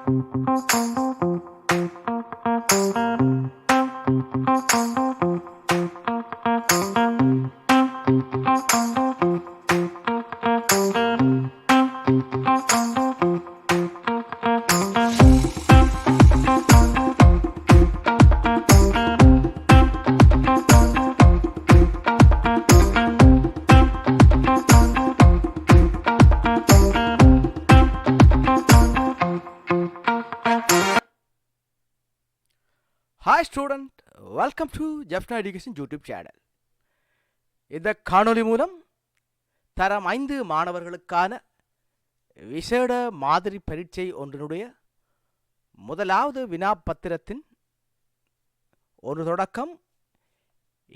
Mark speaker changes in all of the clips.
Speaker 1: Hi student, welcome to Jeffna Education YouTube channel. இந்த காணொளி மூலம் தரம் 5 மாணவர்களுக்கான விசேட மாதிரி பரீட்சை ஒன்றினுடைய முதலாவது வினாப்பத்திரத்தின் ஒரு தொடக்கம்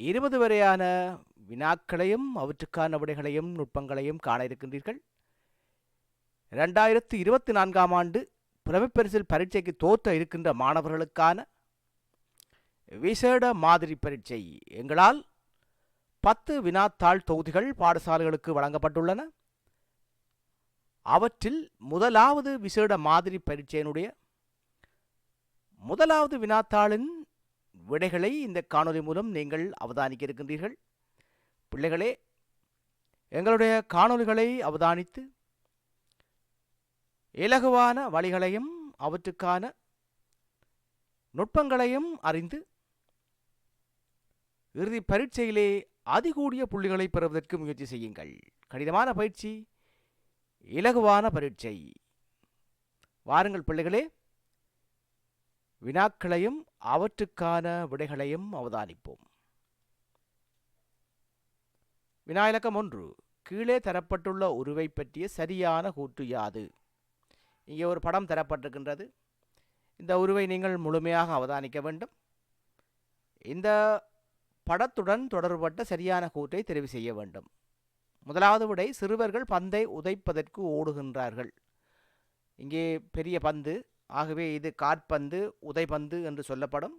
Speaker 1: 20 வரையான வினாக்களையும் அவற்றுக்கான விடைகளையும் நுட்பங்களையும் காண இருக்கின்றீர்கள். 2024ஆம் ஆண்டு பிரபப்பரிசில் பரீட்சைக்கு தோற்ற இருக்கின்ற மாணவர்களுக்கான விசேட மாதிரி பரீட்சை எங்களால் 10 வினாத்தாள் தொகுதிகள் பாடசாலைகளுக்கு வழங்கப்பட்டுள்ளன. அவற்றில் முதலாவது விசேட மாதிரி பரீட்சையினுடைய முதலாவது வினாத்தாளின் விடைகளை இந்த காணொளி மூலம் நீங்கள் அவதானிக்க இருக்கின்றீர்கள். பிள்ளைகளே, எங்களுடைய காணொளிகளை அவதானித்து இலகுவான வழிகளையும் அவற்றுக்கான நுட்பங்களையும் அறிந்து இறுதி பரீட்சையிலே அதிகூடிய புள்ளிகளை பெறுவதற்கு முயற்சி செய்யுங்கள். கடினமான பயிற்சி, இலகுவான பரீட்சை. வாருங்கள் பிள்ளைகளே, வினாக்களையும் அவற்றுக்கான விடைகளையும் அவதானிப்போம். வினா இலக்கம் 1. கீழே தரப்பட்டுள்ள உருவை பற்றிய சரியான கூற்று யாது? இங்கே ஒரு படம் தரப்பட்டிருக்கின்றது. இந்த உருவை நீங்கள் முழுமையாக அவதானிக்க வேண்டும். இந்த படத்துடன் தொடர்பட்ட சரியான கூற்றை தெரிவு செய்ய வேண்டும். முதலாவது விடை, சிறுவர்கள் பந்தை உதைப்பதற்கு ஓடுகின்றார்கள். இங்கே பெரிய பந்து, ஆகவே இது காற்பந்து, உதைப்பந்து என்று சொல்லப்படும்.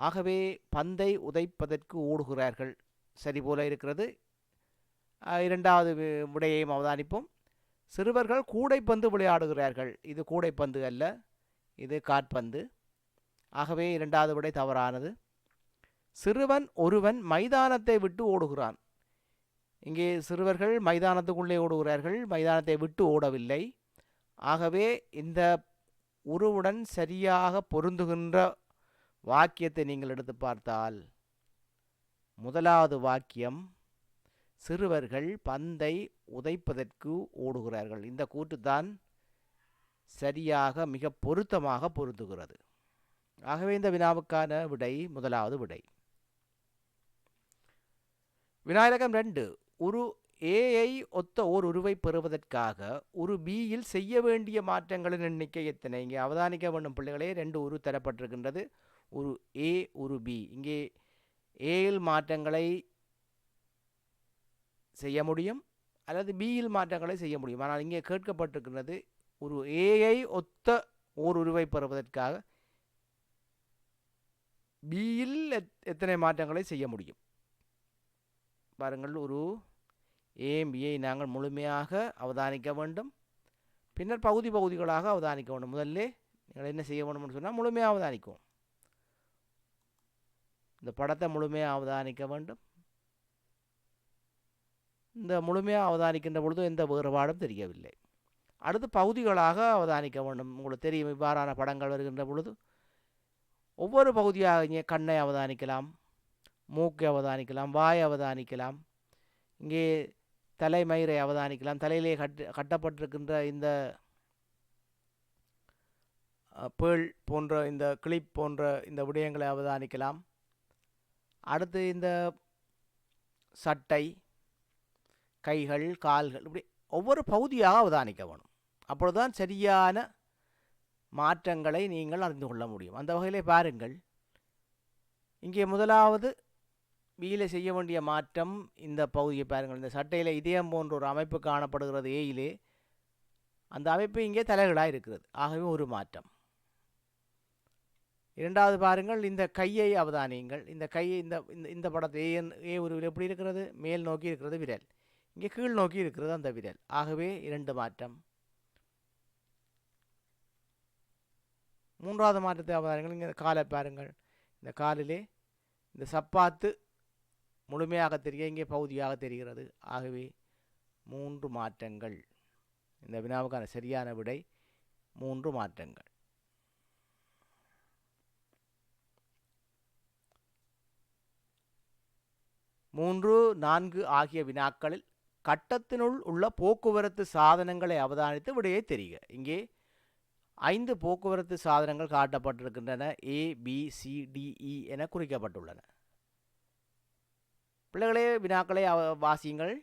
Speaker 1: ஆகவே பந்தை உதைப்பதற்கு ஓடுகிறார்கள் சரி போல இருக்கிறது. இரண்டாவது விடையையும் அவதானிப்போம். சிறுவர்கள் கூடைப்பந்து விளையாடுகிறார்கள். இது கூடைப்பந்து அல்ல, இது காற்பந்து. ஆகவே இரண்டாவது விடை தவறானது. சிறுவன் ஒருவன் மைதானத்தை விட்டு ஓடுகிறான். இங்கே சிறுவர்கள் மைதானத்துக்குள்ளே ஓடுகிறார்கள், மைதானத்தை விட்டு ஓடவில்லை. ஆகவே இந்த உருவுடன் சரியாக பொருந்துகின்ற வாக்கியத்தை நீங்கள் எடுத்து பார்த்தால் முதலாவது வாக்கியம், சிறுவர்கள் பந்தை உதைப்பதற்கு ஓடுகிறார்கள். இந்த கூற்றுத்தான் சரியாக மிக பொருத்தமாக பொருந்துகிறது. ஆகவே இந்த வினாவுக்கான விடை முதலாவது விடை. வினா இலக்கம் 2. உரு ஏஐ ஒத்த ஓர் உருவை பெறுவதற்காக உரு பியில் செய்ய வேண்டிய மாற்றங்களின் எண்ணிக்கை எத்தனை? இங்கே அவதானிக்க வேண்டும் பிள்ளைகளே, 2 உரு தரப்பட்டிருக்கின்றது. உரு ஏ, உரு பி. இங்கே ஏயில் மாற்றங்களை செய்ய முடியும் அல்லது பியில் மாற்றங்களை செய்ய முடியும். ஆனால் இங்கே கேட்கப்பட்டிருக்கின்றது ஒரு ஏஐ ஒத்த ஓர் உருவை பெறுவதற்காக பியில் எத்தனை மாற்றங்களை செய்ய முடியும்? பாருங்கள், ஒரு ஏபியை நாங்கள் முழுமையாக அவதானிக்க வேண்டும். பின்னர் பகுதி பகுதிகளாக அவதானிக்க வேண்டும். முதல்ல நீங்கள் என்ன செய்ய வேண்டும்னு சொன்னால் முழுமையாக அவதானிக்கும். இந்த படத்தை முழுமையாக அவதானிக்க வேண்டும். இந்த முழுமையாக அவதானிக்கின்ற பொழுது எந்த வேறுபாடும் தெரியவில்லை. அடுத்து பகுதிகளாக அவதானிக்க வேண்டும். உங்களுக்கு தெரியும், இவ்வாறான படங்கள் வருகின்ற பொழுது ஒவ்வொரு பகுதியாக இங்கே கண்ணை அவதானிக்கலாம், மூக்கை அவதானிக்கலாம், வாயை அவதானிக்கலாம், இங்கே தலைமயிரை அவதானிக்கலாம், தலையிலே கட்டப்பட்டிருக்கின்ற இந்த பேள் போன்ற இந்த கிளிப் போன்ற இந்த விடயங்களை அவதானிக்கலாம். அடுத்து இந்த சட்டை, கைகள், கால்கள், இப்படி ஒவ்வொரு பகுதியாக அவதானிக்க வேணும். அப்பொழுதுதான் சரியான மாற்றங்களை நீங்கள் அறிந்து கொள்ள முடியும். அந்த வகையிலே பாருங்கள், இங்கே முதலாவது பியில் செய்ய வேண்டிய மாற்றம் இந்த பகுதியை பாருங்கள். இந்த சட்டையில் இதயம் போன்ற ஒரு அமைப்பு காணப்படுகிறது ஏயிலே. அந்த அமைப்பு இங்கே தலைகளாக இருக்கிறது. ஆகவே ஒரு மாற்றம். இரண்டாவது பாருங்கள், இந்த கையை அவதானியுங்கள். இந்த கையை இந்த படத்தை ஏ ஒரு எப்படி இருக்கிறது? மேல் நோக்கி இருக்கிறது விரல், இங்கே கீழ் நோக்கி இருக்கிறது அந்த விரல். ஆகவே 2 மாற்றம். மூன்றாவது மாற்றத்தை அவதானிங்கள். இங்கே காலை பாருங்கள். இந்த காலிலே இந்த சப்பாத்து முழுமையாக தெரிய இங்கே பகுதியாக தெரிகிறது. ஆகவே 3 மாற்றங்கள். இந்த வினாவுக்கான சரியான விடை 3 மாற்றங்கள். 3, 4 ஆகிய வினாக்களில் கட்டத்தினுள் உள்ள போக்குவரத்து சாதனங்களை அவதானித்து விடையை தெரிக. இங்கே 5 போக்குவரத்து சாதனங்கள் காட்டப்பட்டிருக்கின்றன. A, B, C, D, E என குறிக்கப்பட்டுள்ளன. பிள்ளைகளே, வினாக்களை வாசியுங்கள்.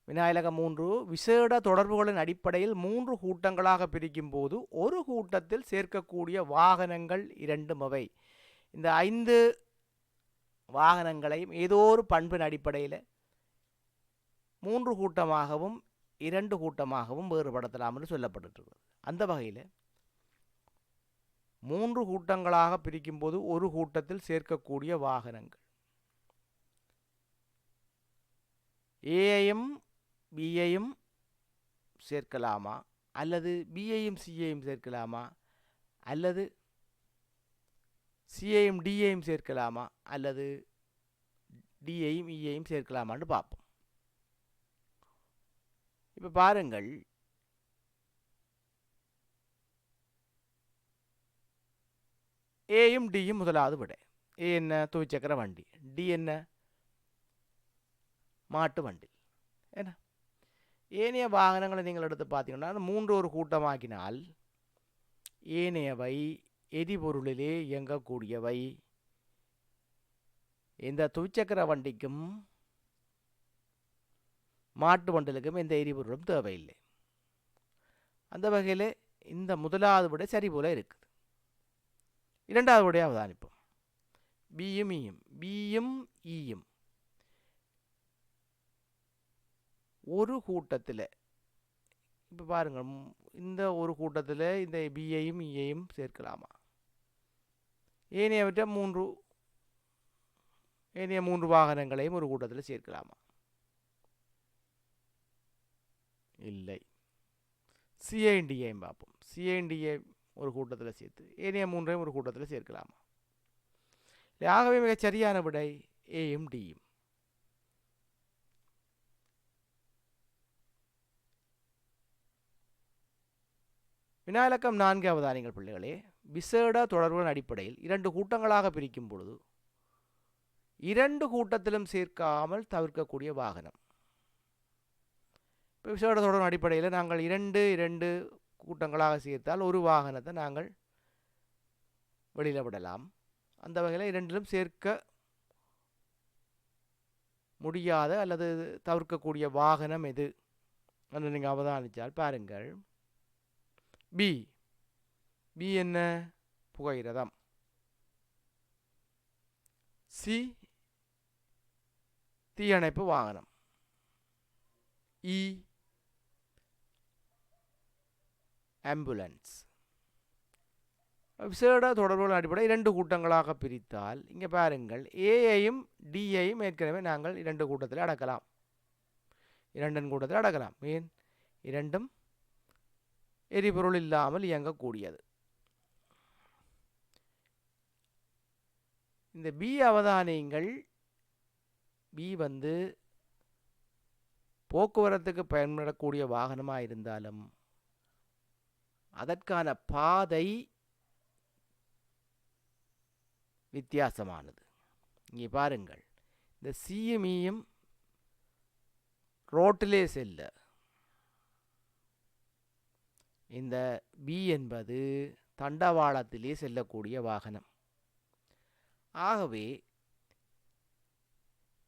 Speaker 1: வினா இலக்கம் 3. விசேட தொடர்புகளின் அடிப்படையில் 3 கூட்டங்களாக பிரிக்கும் போது ஒரு கூட்டத்தில் சேர்க்கக்கூடிய வாகனங்கள் 2 இந்த 5 வாகனங்களையும் ஏதோ ஒரு பண்பின் அடிப்படையில் 3 கூட்டமாகவும் 2 கூட்டமாகவும் வேறுபடுத்தலாம் என்று சொல்லப்பட்டிருக்கிறது. அந்த வகையில் 3 கூட்டங்களாக பிரிக்கும் போது ஒரு கூட்டத்தில் சேர்க்கக்கூடிய வாகனங்கள் ஏயையும் பியையும் சேர்க்கலாமா, அல்லது பியையும் சியையும் சேர்க்கலாமா, அல்லது சியையும் டியையும் சேர்க்கலாமா, அல்லது டியையும் இயையும் சேர்க்கலாமான்னு பார்ப்போம். இப்போ பாருங்கள், ஏயும் டியும் முதலாவது விடை. ஏ என்ன? துவிச்சக்கர வண்டி. டி என்ன? மாட்டு வண்டி. என்ன ஏனைய வாகனங்களை நீங்கள் எடுத்து பார்த்தீங்கன்னா 3 ஒரு கூட்டமாக்கினால் ஏனையவை எரிபொருளிலே இயங்கக்கூடியவை. இந்த துவிச்சக்கர வண்டிக்கும் மாட்டு வண்டிலுக்கும் எந்த எரிபொருளும் தேவையில்லை. அந்த வகையில் இந்த முதலாவது விட சரி போல இருக்குது. இரண்டாவது விடையை அவதானிப்போம். பியும் ஈயும். பியும் ஈயும் ஒரு கூட்டத்தில், இப்போ பாருங்கள், இந்த ஒரு கூட்டத்தில் இந்த பியையும் ஈயையும் சேர்க்கலாமா? ஏனைய 3 வாகனங்களையும் ஒரு கூட்டத்தில் சேர்க்கலாமா? இல்லை. சிஐயும் டியையும் பார்ப்போம். சிஐயும் டியை ஒரு கூட்டத்தில் சேர்த்து ஏனைய 3ஐயும் ஒரு கூட்டத்தில் சேர்க்கலாமா? ஆகவே மிக சரியான விடை ஏயும் டியும். வினா இலக்கம் 4 அவதானிகள் பிள்ளைகளே. விசேட தொடர்புகளின் அடிப்படையில் 2 கூட்டங்களாக பிரிக்கும் பொழுது 2 கூட்டத்திலும் சேர்க்காமல் தவிர்க்கக்கூடிய வாகனம். இப்போ விசேட தொடர்பின் அடிப்படையில் நாங்கள் 2 கூட்டங்களாக சேர்த்தால் ஒரு வாகனத்தை நாங்கள் வெளியில் விடலாம். அந்த வகையில் 2லும் சேர்க்க முடியாத அல்லது தவிர்க்கக்கூடிய வாகனம் எது என்று நீங்கள் அவதானித்தால் பாருங்கள். பி. பி என்ன? புகையிரதம். சி தீயணைப்பு வாகனம். இ ஆம்புலன்ஸ். விசேட தொடர்புகளின் அடிப்படை 2 கூட்டங்களாக பிரித்தால் இங்கே பாருங்கள், ஏயையும் டியையும் ஏற்கனவே நாங்கள் 2 கூட்டத்தில் அடக்கலாம். 2 கூட்டத்தில் அடக்கலாம். ஏன்? 2ம் எரிபொருள் இல்லாமல் இயங்கக்கூடியது. இந்த பி அவதானியங்கள். பி போக்குவரத்துக்கு பயன்படக்கூடிய வாகனமாக இருந்தாலும் அதற்கான பாதை வித்தியாசமானது. இங்கே பாருங்கள், இந்த சியும் ஈயும் ரோட்டிலே செல்ல, இந்த பி என்பது தண்டவாளத்திலே செல்லக்கூடிய வாகனம். ஆகவே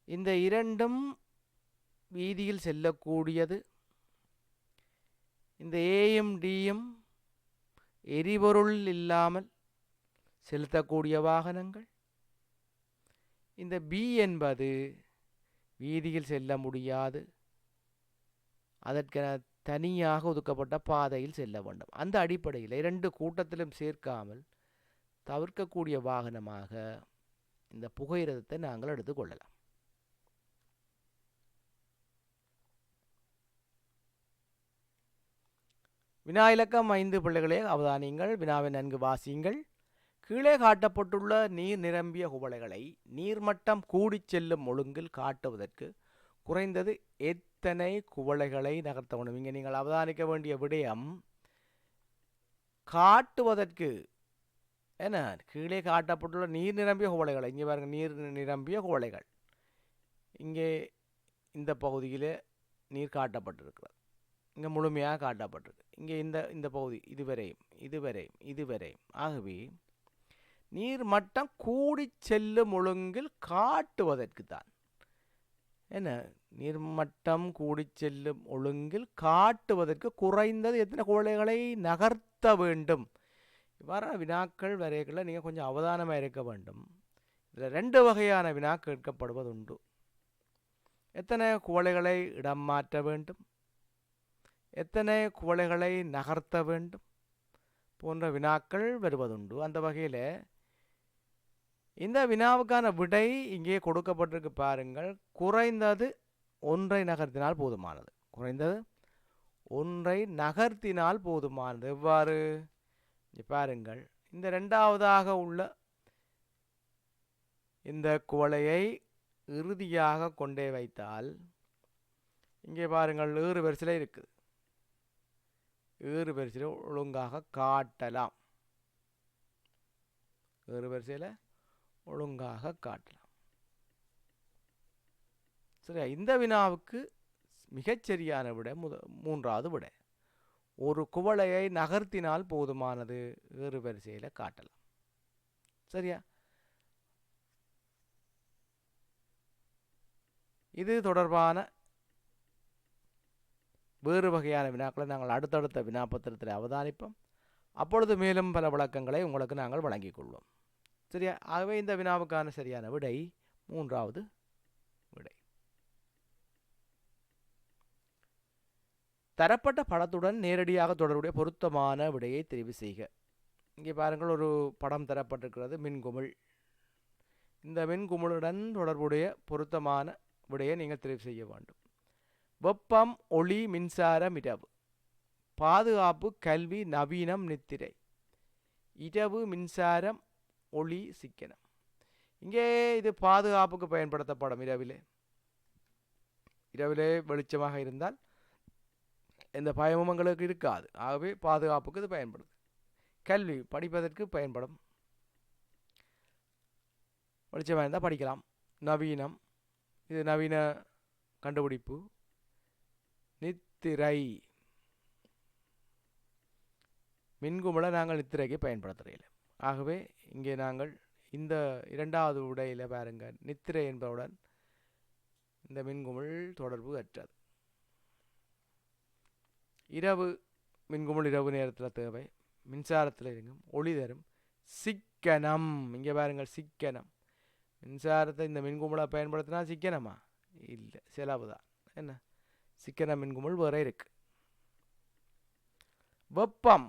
Speaker 1: இந்த 2ம் வீதியில் செல்லக்கூடியது. இந்த ஏயும் டியும் எரிபொருள் இல்லாமல் செலுத்தக்கூடிய வாகனங்கள். இந்த பி என்பது வீதியில் செல்ல முடியாது, அதற்கென தனியாக ஒதுக்கப்பட்ட பாதையில் செல்ல வேண்டும். அந்த அடிப்படையில் 2 கூட்டத்திலும் சேர்க்காமல் தவிர்க்கக்கூடிய வாகனமாக இந்த புகையிரதத்தை நாங்கள் எடுத்துக்கொள்ளலாம். வினா இலக்கம் 5 பிள்ளைகளே அவதானியுங்கள். வினாவை நன்கு வாசியுங்கள். கீழே காட்டப்பட்டுள்ள நீர் நிரம்பிய குவளைகளை நீர்மட்டம் கூடிச் செல்லும் ஒழுங்கில் காட்டுவதற்கு குறைந்தது எத்தனை குவளைகளை நகர்த்த வேண்டும்? இங்கே நீங்கள் அவதானிக்க வேண்டிய விடயம் காட்டுவதற்கு என்ன, கீழே காட்டப்பட்டுள்ள நீர் நிரம்பிய குவளைகளை, இங்கே பாருங்கள், நீர் நிரம்பிய குவளைகள், இங்கே இந்த பகுதியில் நீர் காட்டப்பட்டிருக்கிறது, இங்கே முழுமையாக காட்டப்பட்டிருக்கு, இங்கே இந்த பகுதி இதுவரையும். ஆகவே நீர் மட்டம் கூடி செல்லும் ஒழுங்கில் காட்டுவதற்கு தான் என்ன, நீர்மட்டம் கூடி செல்லும் ஒழுங்கில் காட்டுவதற்கு குறைந்தது எத்தனை குவளைகளை நகர்த்த வேண்டும்? இவ்வாறான வினாக்கள் வரைகளை நீங்கள் கொஞ்சம் அவதானமாக இருக்க வேண்டும். இதில் 2 வகையான வினா கேட்கப்படுவது உண்டு. எத்தனை குவளைகளை இடம் மாற்ற வேண்டும், எத்தனை குவளைகளை நகர்த்த வேண்டும் போன்ற வினாக்கள் வருவதுண்டு. அந்த வகையில் இந்த வினாவுக்கான விடை இங்கே கொடுக்கப்பட்டிருக்கு பாருங்கள். குறைந்தது ஒன்றை நகர்த்தினால் போதுமானது. குறைந்தது ஒன்றை நகர்த்தினால் போதுமானது. எவ்வாறு பாருங்கள், இந்த 2வதாக உள்ள இந்த குவளையை இறுதியாக கொண்டே வைத்தால் இங்கே பாருங்கள், ஏறு வரிசையில் இருக்குது. ஏறு வரிசையில் ஒழுங்காக காட்டலாம். ஏறு வரிசையில் ஒழுங்காக காட்டலாம். சரி, இந்த வினாவுக்கு மிகச்சரியான விட 3வது விட. ஒரு குவளையை நகர்த்தினால் போதுமானது, ஏறு வரிசையில் காட்டலாம். சரியா? இது தொடர்பான வேறு வகையான வினாக்களை நாங்கள் அடுத்தடுத்த வினாபத்திரத்தில் அவதானிப்போம். அப்பொழுது மேலும் பல விளக்கங்களை உங்களுக்கு நாங்கள் வழங்கிக் கொள்வோம். சரியா? ஆகவே இந்த வினாவுக்கான சரியான விடை 3வது விடை. தரப்பட்ட படத்துடன் நேரடியாக தொடர்புடைய பொருத்தமான விடையை தெரிவு செய்க. இங்கே பாருங்கள், ஒரு படம் தரப்பட்டிருக்கிறது, மின்குமிழ். இந்த மின்குமிழுடன் தொடர்புடைய பொருத்தமான விடையை நீங்கள் தெரிவு செய்ய வேண்டும். வெப்பம், ஒளி, மின்சாரம், இரவு. பாதுகாப்பு, கல்வி, நவீனம், நித்திரை. இரவு, மின்சாரம், ஒளி, சிக்கனம். இங்கே இது பாதுகாப்புக்கு பயன்படுத்தப்படும். இரவிலே வெளிச்சமாக இருந்தால் எந்த பயமும் எங்களுக்கு இருக்காது. ஆகவே பாதுகாப்புக்கு இது பயன்படுது. கல்வி, படிப்பதற்கு பயன்படும். வெளிச்சமாக இருந்தால் படிக்கலாம். நவீனம், இது நவீன கண்டுபிடிப்பு. நித்திரை, மின்குமிழை நாங்கள் நித்திரைக்கு பயன்படுத்துகிறோம். ஆகவே இங்கே நாங்கள் இந்த 2வது விடையில் பாருங்கள், நித்திரை என்பதுடன் இந்த மின்குமிழ் தொடர்பு அற்றது. இரவு, மின்குமிழ் இரவு நேரத்தில் தேவை. மின்சாரத்தில் இருக்கும், ஒளி தரும். சிக்கனம், இங்கே பாருங்கள், சிக்கனம். மின்சாரத்தை இந்த மின்குமிழை பயன்படுத்தினா சிக்கனமா? இல்லை, செலவு தான். என்ன, சிக்கன மின்குமிழ் வேற இருக்கு. வெப்பம்,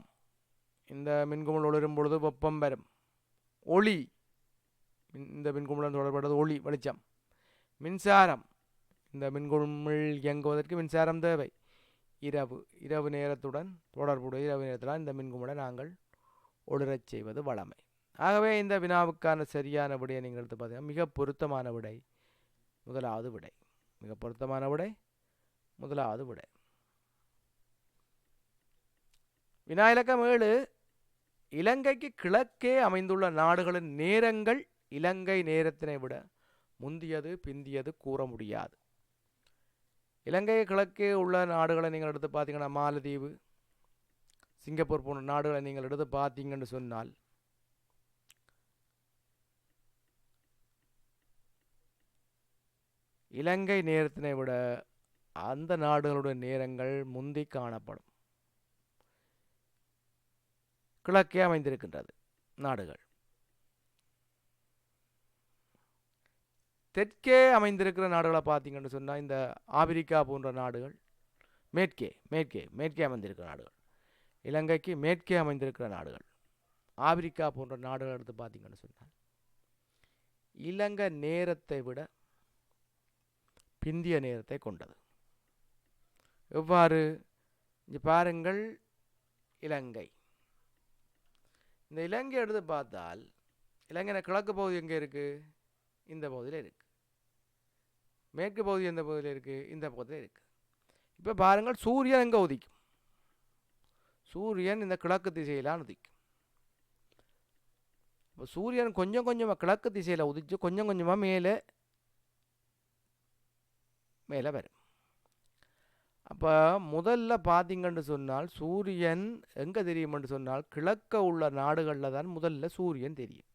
Speaker 1: இந்த மின்குமிழ் ஒளிரும் பொழுது வெப்பம் வரும். ஒளி, இந்த மின்குமிழுடன் தொடர்புடையது ஒளி, வெளிச்சம். மின்சாரம், இந்த மின்குமிழ் இயங்குவதற்கு மின்சாரம் தேவை. இரவு நேரத்துடன் தொடர்புடைய இரவு நேரத்தில் இந்த மின்குமிழை நாங்கள் ஒளிரச் செய்வது வழமை. ஆகவே இந்த வினாவுக்கான சரியான விடையை நீங்கள் எடுத்து பார்த்தீங்கன்னா மிக பொருத்தமான விடை 1வது விடை. மிக பொருத்தமான விடை 1வது விடை. வினா இலக்கம் 7. இலங்கைக்கு கிழக்கே அமைந்துள்ள நாடுகளின் நேரங்கள் இலங்கை நேரத்தினை விட முந்தியது பிந்தியது கூற முடியாது. இலங்கை கிழக்கே உள்ள நாடுகளை நீங்கள் எடுத்து பார்த்தீங்கன்னா, மாலத்தீவு, சிங்கப்பூர் போன்ற நாடுகளை நீங்கள் எடுத்து பார்த்தீங்கன்னு சொன்னால் இலங்கை நேரத்தினை விட அந்த நாடுகளுடைய நேரங்கள் முந்தி காணப்படும். கிழக்கே அமைந்திருக்கின்றது நாடுகள். தெற்கே அமைந்திருக்கிற நாடுகளை பார்த்தீங்கன்னு சொன்னால் இந்த ஆப்பிரிக்கா போன்ற நாடுகள் மேற்கே அமைந்திருக்கிற நாடுகள். இலங்கைக்கு மேற்கே அமைந்திருக்கிற நாடுகள் ஆப்பிரிக்கா போன்ற நாடுகள் எடுத்து பார்த்தீங்கன்னு சொன்னால் இலங்கை நேரத்தை விட பிந்திய நேரத்தை கொண்டது. எவ்வாறு? இங்கே பாருங்கள், இலங்கை. இந்த இலங்கை எடுத்து பார்த்தால் இலங்கையின் கிழக்கு பகுதி எங்கே இருக்குது? இந்த பகுதியில் இருக்குது. மேற்கு பகுதி எந்த பகுதியில் இருக்குது? இந்த பகுதியில் இருக்குது. இப்போ பாருங்கள், சூரியன் எங்கே உதிக்கும்? சூரியன் இந்த கிழக்கு திசையிலான் உதிக்கும். இப்போ சூரியன் கொஞ்சம் கொஞ்சமாக கிழக்கு திசையில் உதிச்சு கொஞ்சம் கொஞ்சமாக மேலே மேலே வரும். அப்போ முதல்ல பார்த்தீங்கன்னு சொன்னால் சூரியன் எங்கே தெரியும்னு சொன்னால் கிழக்க உள்ள நாடுகளில் தான் முதல்ல சூரியன் தெரியும்.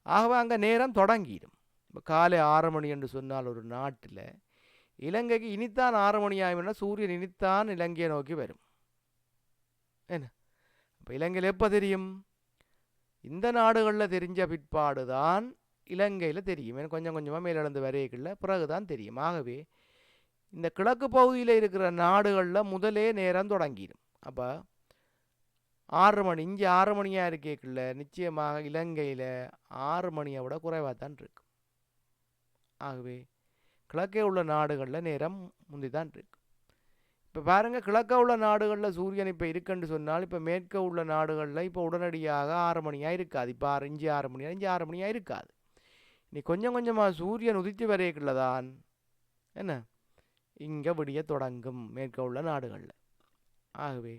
Speaker 1: ஆகவே அங்கே நேரம் தொடங்கிடும். இப்போ காலை 6 மணி என்று சொன்னால் ஒரு நாட்டில் இலங்கைக்கு இனித்தான் 6 மணி ஆகும்னா சூரியன் இனித்தான் இலங்கையை நோக்கி வரும். என்ன இப்போ இலங்கையில் எப்போ தெரியும்? இந்த நாடுகளில் தெரிஞ்ச பிற்பாடு தான் இலங்கையில் தெரியும். ஏன்னா கொஞ்சம் கொஞ்சமாக மேலிழந்து வரையில பிறகு தான் தெரியும். ஆகவே இந்த கிழக்கு பகுதியில் இருக்கிற நாடுகளில் முதலே நேரம் தொடங்கிடும். அப்போ 6 மணி, இங்கே 6 மணியாக இருக்கேக்குள்ள நிச்சயமாக இலங்கையில் 6 மணியை விட குறைவாக தான் இருக்கும். ஆகவே கிழக்கே உள்ள நாடுகளில் நேரம் முந்தி தான் இருக்கு. இப்போ பாருங்கள், கிழக்க உள்ள நாடுகளில் சூரியன் இப்போ இருக்குன்னு சொன்னால் இப்போ மேற்க உள்ள நாடுகளில் இப்போ உடனடியாக 6 மணியாக இருக்காது. இப்போ 6 மணியாக இங்கே 6 மணியாக இருக்காது. இனி கொஞ்சம் கொஞ்சமாக சூரியன் உதித்து வரைக்குள்ள தான் என்ன இங்கே விடிய தொடங்கும் மேற்க உள்ள நாடுகளில். ஆகவே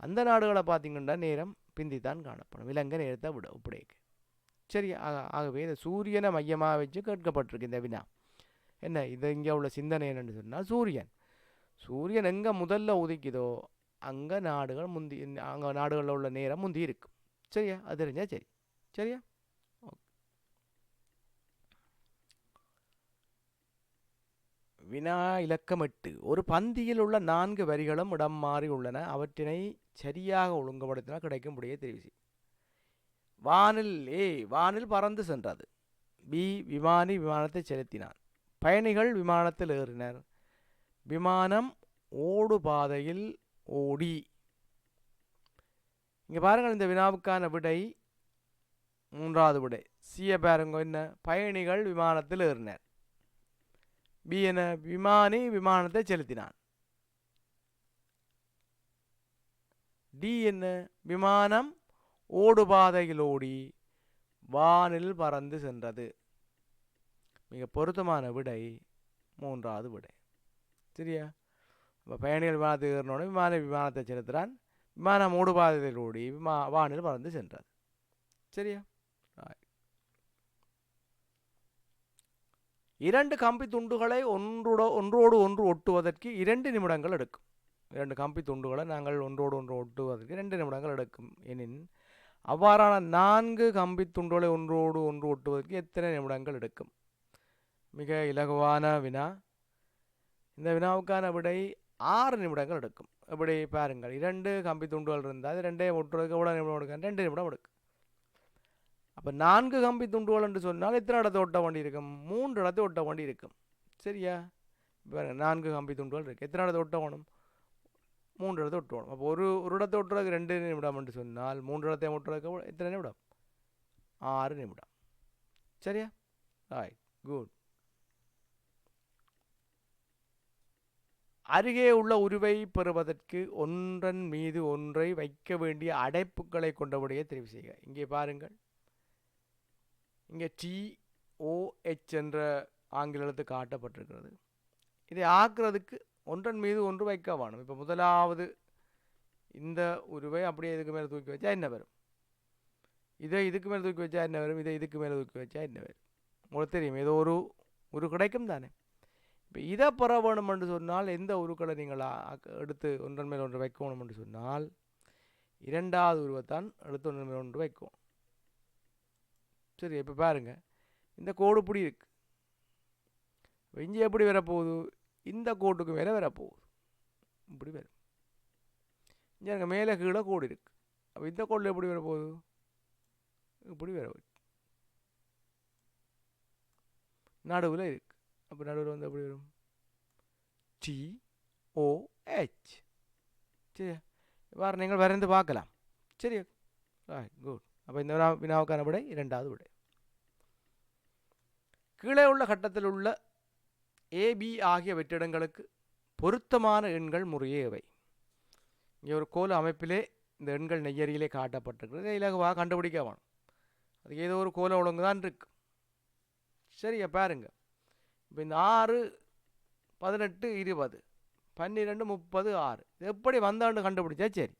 Speaker 1: அந்த நாடுகளை பார்த்திங்கன்னா நேரம் பிந்தி தான் காணப்படும். இலங்கை நேரத்தை விட உப்படைக்கு. சரி, ஆகவே இந்த சூரியனை மையமாக வச்சு கேட்கப்பட்டிருக்கு இந்த வினா. என்ன இது இங்கே உள்ள சிந்தனை என்னன்னு சொன்னால் சூரியன் எங்கே முதல்ல உதிக்குதோ அங்கே நாடுகள் முந்தி, அங்கே நாடுகளில் உள்ள நேரம் முந்தி இருக்கும். சரியா? அது தெரிஞ்சா சரி. சரியா? வினா இலக்கம் 8. ஒரு பந்தியில் உள்ள 4 வரிகளும் இடம் மாறி உள்ளன. அவற்றினை சரியாக ஒழுங்குபடுத்தினால் கிடைக்கும் விடையை தெரிவு செய். வானில் பறந்து சென்றது. பி, விமானி விமானத்தை செலுத்தினான். பயணிகள் விமானத்தில் ஏறினர். விமானம் ஓடு பாதையில் ஓடி. இங்கே பாருங்கள், இந்த வினாவுக்கான விடை 3வது விடை. சிய பாருங்க, என்ன பயணிகள் விமானத்தில் ஏறினர். பி என்ன விமானி விமானத்தை செலுத்தினான். டி என்ன விமானம் ஓடுபாதையில் ஓடி வானில் பறந்து சென்றது. மிக பொருத்தமான விடை 3வது விடை. சரியா? இப்போ பயணிகள் விமானத்தை ஏறினோட விமானத்தை செலுத்துகிறான். விமானம் ஓடுபாதையில் ஓடி வானில் பறந்து சென்றது. சரியா? 2 கம்பி துண்டுகளை ஒன்றோடு ஒன்று ஒட்டுவதற்கு 2 நிமிடங்கள் எடுக்கும். 2 கம்பி துண்டுகளை நாங்கள் ஒன்றோடு ஒன்று ஒட்டுவதற்கு 2 நிமிடங்கள் எடுக்கும் எனின் அவ்வாறான 4 கம்பி துண்டுகளை ஒன்றோடு ஒன்று ஒட்டுவதற்கு எத்தனை நிமிடங்கள் எடுக்கும்? மிக இலகுவான வினா. இந்த வினாவுக்கான விடை 6 நிமிடங்கள் எடுக்கும். எப்படி பாருங்கள், 2 கம்பி துண்டுகள் இருந்தால் 2 ஒட்டுறதுக்கு எவ்வளோ நிமிடம் எடுக்கும்? 2 நிமிடம் எடுக்கும். அப்போ 4 கம்பி துண்டுகள் என்று சொன்னால் எத்தனை இடத்தை ஒட்ட வேண்டி இருக்கும்? 3 இடத்தை ஒட்ட வேண்டி இருக்கும். சரியா? பாருங்கள், 4 கம்பி துண்டுகள் இருக்குது. எத்தனை இடத்தை ஒட்ட வேணும்? 3 இடத்தை ஒட்ட வேணும். அப்போ ஒரு இடத்தை ஒட்டுறதுக்கு 2 நிமிடம் என்று சொன்னால் 3 இடத்தை ஒட்டுறதுக்கு எத்தனை நிமிடம்? 6 நிமிடம். சரியா? Right, good. அருகே உள்ள உருவை பெறுவதற்கு ஒன்றன் மீது ஒன்றை வைக்க வேண்டிய அடைப்புகளை கொண்டபடியே தெரிவு செய்க. இங்கே பாருங்கள், இங்கே TOH என்ற ஆங்கில எழுத்து காட்டப்பட்டிருக்கிறது. இதை ஆக்குறதுக்கு ஒன்றன் மீது ஒன்று வைக்க வேணும். இப்போ முதலாவது இந்த உருவை அப்படியே இதுக்கு மேலே தூக்கி வச்சா என்ன வரும்? இதை இதுக்கு மேலே தூக்கி வச்சா என்ன வரும்? இதை இதுக்கு மேலே தூக்கி வச்சா என்ன வரும்? உங்களுக்கு தெரியும், ஏதோ ஒரு கிடைக்கும் தானே. இப்போ இதை பெற வேணும் என்று சொன்னால் எந்த உருக்களை நீங்கள் எடுத்து ஒன்றன் மேல் ஒன்று வைக்கணும் என்று சொன்னால் 2வது உருவத்தான் எடுத்து ஒன்றன் மேல் ஒன்று வைக்கணும். சரி, இப்போ பாருங்கள், இந்த கோடு இப்படி இருக்கு. இஞ்சி எப்படி வரப்போகுது? இந்த கோட்டுக்கு மேலே வரப்போகுது. இப்படி வரும். இங்கே எனக்கு மேலே கீழே கோடு இருக்கு. அப்போ இந்த கோடில் எப்படி வரப்போகுது? இப்படி வர நடுவில் இருக்கு. அப்போ நடுவில் வந்து எப்படி வரும்? TOH. சரியா? இவ்வாறு நீங்கள் வரைந்து பார்க்கலாம். சரியா? குட். அப்போ இந்த வினாவுக்கான விடை 2வது விடை. கீழே உள்ள கட்டத்தில் உள்ள AB ஆகிய வெற்றிடங்களுக்கு பொருத்தமான எண்கள் முறையே இவை. இங்கே ஒரு கோல அமைப்பிலே இந்த எண்கள் நெய்யறியிலே காட்டப்பட்டிருக்கிறது. இலகுவாக கண்டுபிடிக்க வேணும். அது ஏதோ ஒரு கோல ஒழுங்கு தான் இருக்கு. சரியா பாருங்க. இப்போ இந்த 6 18 20 12 30 6 இது எப்படி வந்தாண்டு கண்டுபிடிச்சா சரி.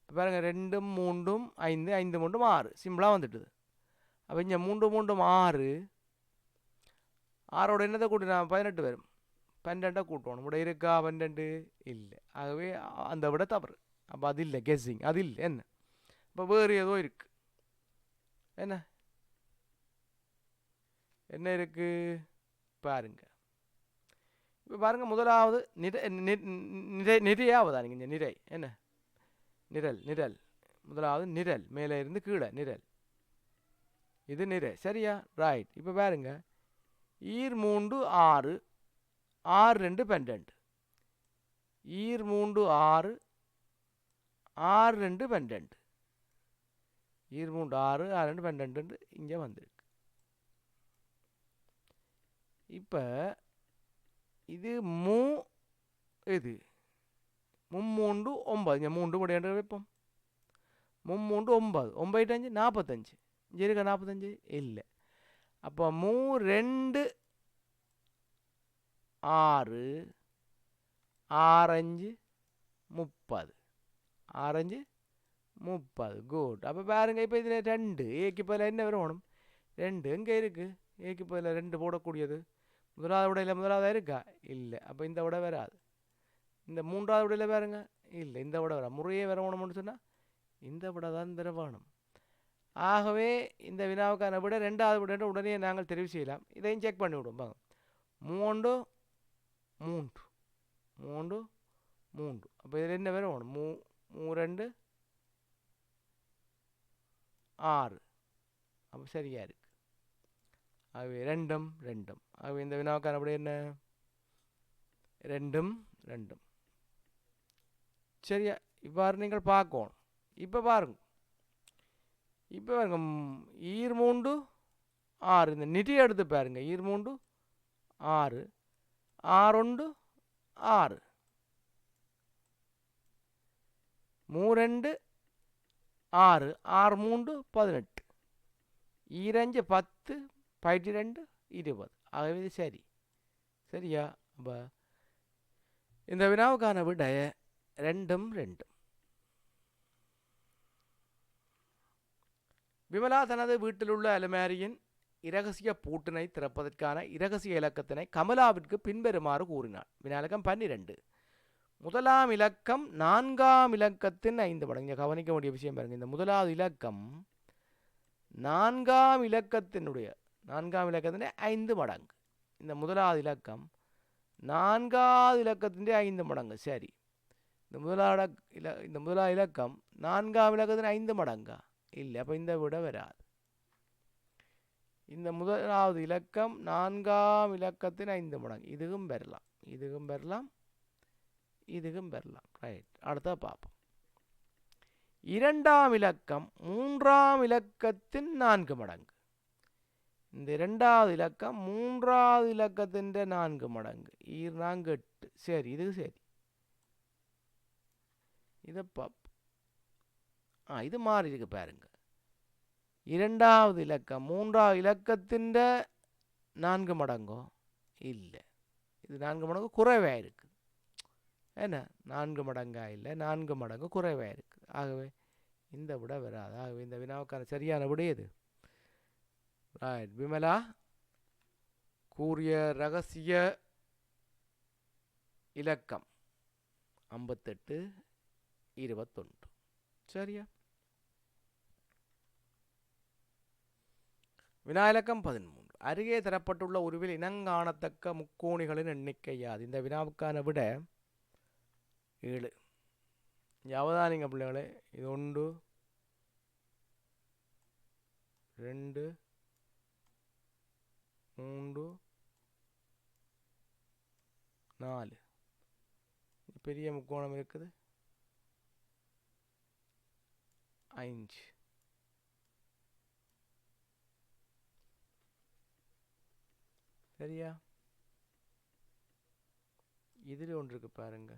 Speaker 1: இப்போ பாருங்க 2 3 5 5 3 6 சிம்பிளாக வந்துட்டுது. அப்போ இங்கே 3 3 6 6ஓட என்னத்தை கூட்டினா 18 வரும். 12 கூட்டணும். ഇവിടെ இருக்கா 12 இல்லை. ஆகவே அந்த விட தவறு. அப்போ அது இல்லை கெஸ்ஸிங் அது இல்லை. என்ன இப்போ வேறு ஏதோ இருக்கு. என்ன என்ன இருக்கு பாருங்க. இப்போ பாருங்க முதலாவது நிறையாவதா நீங்கள் நிறை என்ன நிரல் நிரல் முதலாவது நிரல் மேலே இருந்து கீழே நிரல் இது நிறை சரியா ரைட். இப்போ பாருங்க 3 6 6 2 12 3 6 6 2 12 3 6 6 2 12 இங்கே வந்துருக்கு. இப்போ இது இது 3 9 இங்கே 3 முடியாண்டு வைப்போம். 3 9 9 5 45 இங்கே இருக்க 45 இல்லை. அப்போ 2 6 6 5 30 6 5 30 குட். அப்போ பாருங்க இப்போ இதில் 2 ஏக்கு பதில் என்ன வரணும் 2 எங்கே இருக்குது ஏக்கு பதில் 2 போடக்கூடியது முதலாவது விடையில் முதலாவதாக இருக்கா இல்லை. அப்போ இந்த விட வராது. இந்த மூன்றாவது விடையில் பாருங்க இல்லை இந்த விட வர முறையே வரணும்னு சொன்னால் இந்த விட தான் வர வேணும். ஆகவே இந்த வினாவுக்கான விட ரெண்டாவது விட உடனே நாங்கள் தெரிவு செய்யலாம். இதையும் செக் பண்ணி விடுவோம் பாங்க 3 3 3 3 அப்போ இதில் என்ன வரணும் 2 6 அப்போ சரியாக இருக்கு. ஆகவே 2 2 ஆகவே இந்த வினாவுக்கான விட என்ன 2 2 சரியா. இவ்வாறு நீங்கள் பார்க்கணும். இப்போ பாருங்க 3 6 இந்த நிதி எடுத்து பாருங்க 3 6 6 6 2 6 6 3 18 5 10 12 20 ஆகவே இது சரி சரியா. அப்போ இந்த வினாவுக்கான விட 2 2. விமலா தனது வீட்டில் உள்ள அலுமாரியின் இரகசிய பூட்டினை திறப்பதற்கான இரகசிய இலக்கத்தினை கமலாவிற்கு பின்வருமாறு கூறினார். வினாலக்கம் 12 முதலாம் இலக்கம் 4ஆம் இலக்கத்தின் 5 மடங்கு. இங்கே கவனிக்க வேண்டிய விஷயம் பாருங்க. இந்த முதலாவது இலக்கம் 4ஆம் இலக்கத்தினுடைய 5 மடங்கு. இந்த முதலாவது இலக்கம் 4ஆவது இலக்கத்தின் 5 மடங்கு சரி. இந்த முதலாவது இலக்கம் 4ஆம் இலக்கத்தின் 5 மடங்கா இல்லை. அப்போ இந்த விட வராது. இந்த முதலாவது இலக்கம் 4ஆம் இலக்கத்தின் 5 மடங்கு இதுவும் பெறலாம் இதுவும் பெறலாம் இதுவும் பெறலாம் ரைட். அடுத்த பார்ப்போம். 2ஆம் இலக்கம் 3ஆம் இலக்கத்தின் 4 மடங்கு. இந்த 2ஆவது இலக்கம் 3ஆவது இலக்கத்தின் 4 மடங்கு 4 8 சரி இது சரி. இதை பார்ப்போம். இது மாறி இருக்கு பாருங்க. 2ஆவது இலக்கம் 3ஆவது இலக்கத்தின் 4 மடங்கோ இல்லை. இது 4 மடங்கு குறைவாக இருக்குது. என்ன 4 மடங்கா இல்லை 4 மடங்கு குறைவாக இருக்குது. ஆகவே இந்த விட வராது. ஆகவே இந்த வினாவுக்கான சரியான விட எது ரைட். விமலா கூறிய ரகசிய இலக்கம் 58 21 சரியா. வினா இலக்கம் 13 அருகே தரப்பட்டுள்ள உருவில் இனங்காணத்தக்க முக்கோணிகளின் எண்ணிக்கை யாது. இந்த வினாவுக்கான விட 7. அவதானிங்க பிள்ளைகளே இது 1 2 3 4 பெரிய முக்கோணம் இருக்குது 5 சரியா. இதில் ஒன்று இருக்கு பாருங்க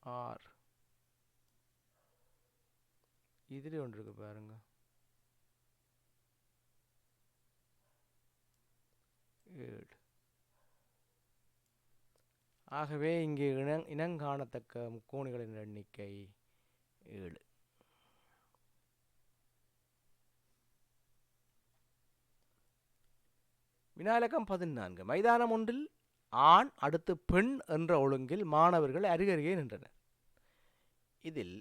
Speaker 1: ஆர் இதில் ஒன்று இருக்கு பாருங்க, 7. ஆகவே இங்கே இனங்காணத்தக்க முக்கோணிகளின் எண்ணிக்கை 7. வினாயிலக்கம் 14. மைதானம் ஒன்றில் ஆண் அடுத்து பெண் என்ற ஒழுங்கில் மாணவர்கள் அருகருகே நின்றனர். இதில்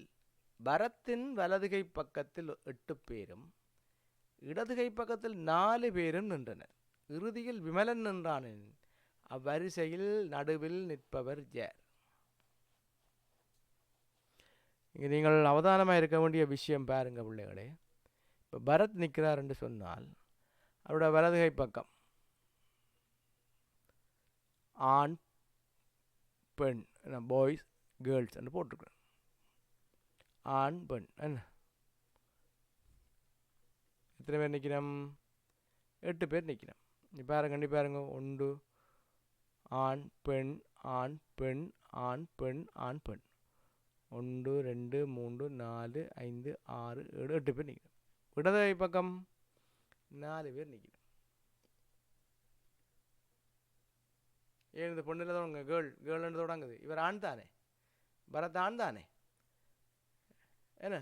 Speaker 1: பரத்தின் வலதுகை பக்கத்தில் 8 பேரும் இடதுகை பக்கத்தில் 4 பேரும் நின்றனர். இறுதியில் விமலன் நின்றானின் அவ்வரிசையில் நடுவில் நிற்பவர் யார்? இங்கே நீங்கள் அவதானமாக இருக்க வேண்டிய விஷயம் பாருங்க பிள்ளைகளே. இப்போ பரத் நிற்கிறார் என்று சொன்னால் அவரோட வலதுகை பக்கம் ஆண் பெண், பாய்ஸ் கேர்ள்ஸ் என்று போட்டிருக்கிறேன். ஆண் பெண் என்ன எத்தனை பேர் நிற்கிறோம்? 8 பேர் நிற்கிறோம். நீ பாருங்க, கண்டி பாருங்க, 1 ஆண் பெண் ஆண் பெண் ஆண் பெண் ஆண் பெண், 1 2 3 4 5 6 7 8 பேர் நிற்கிறோம். இடதுகை பக்கம் 4 பேர் நிற்கிறோம். ஏன் இந்த பொண்ணில் தொடங்க கேர்ள்னு தொடங்குது? இவர் ஆண் தானே, பரத் ஆண் தானே என்ன?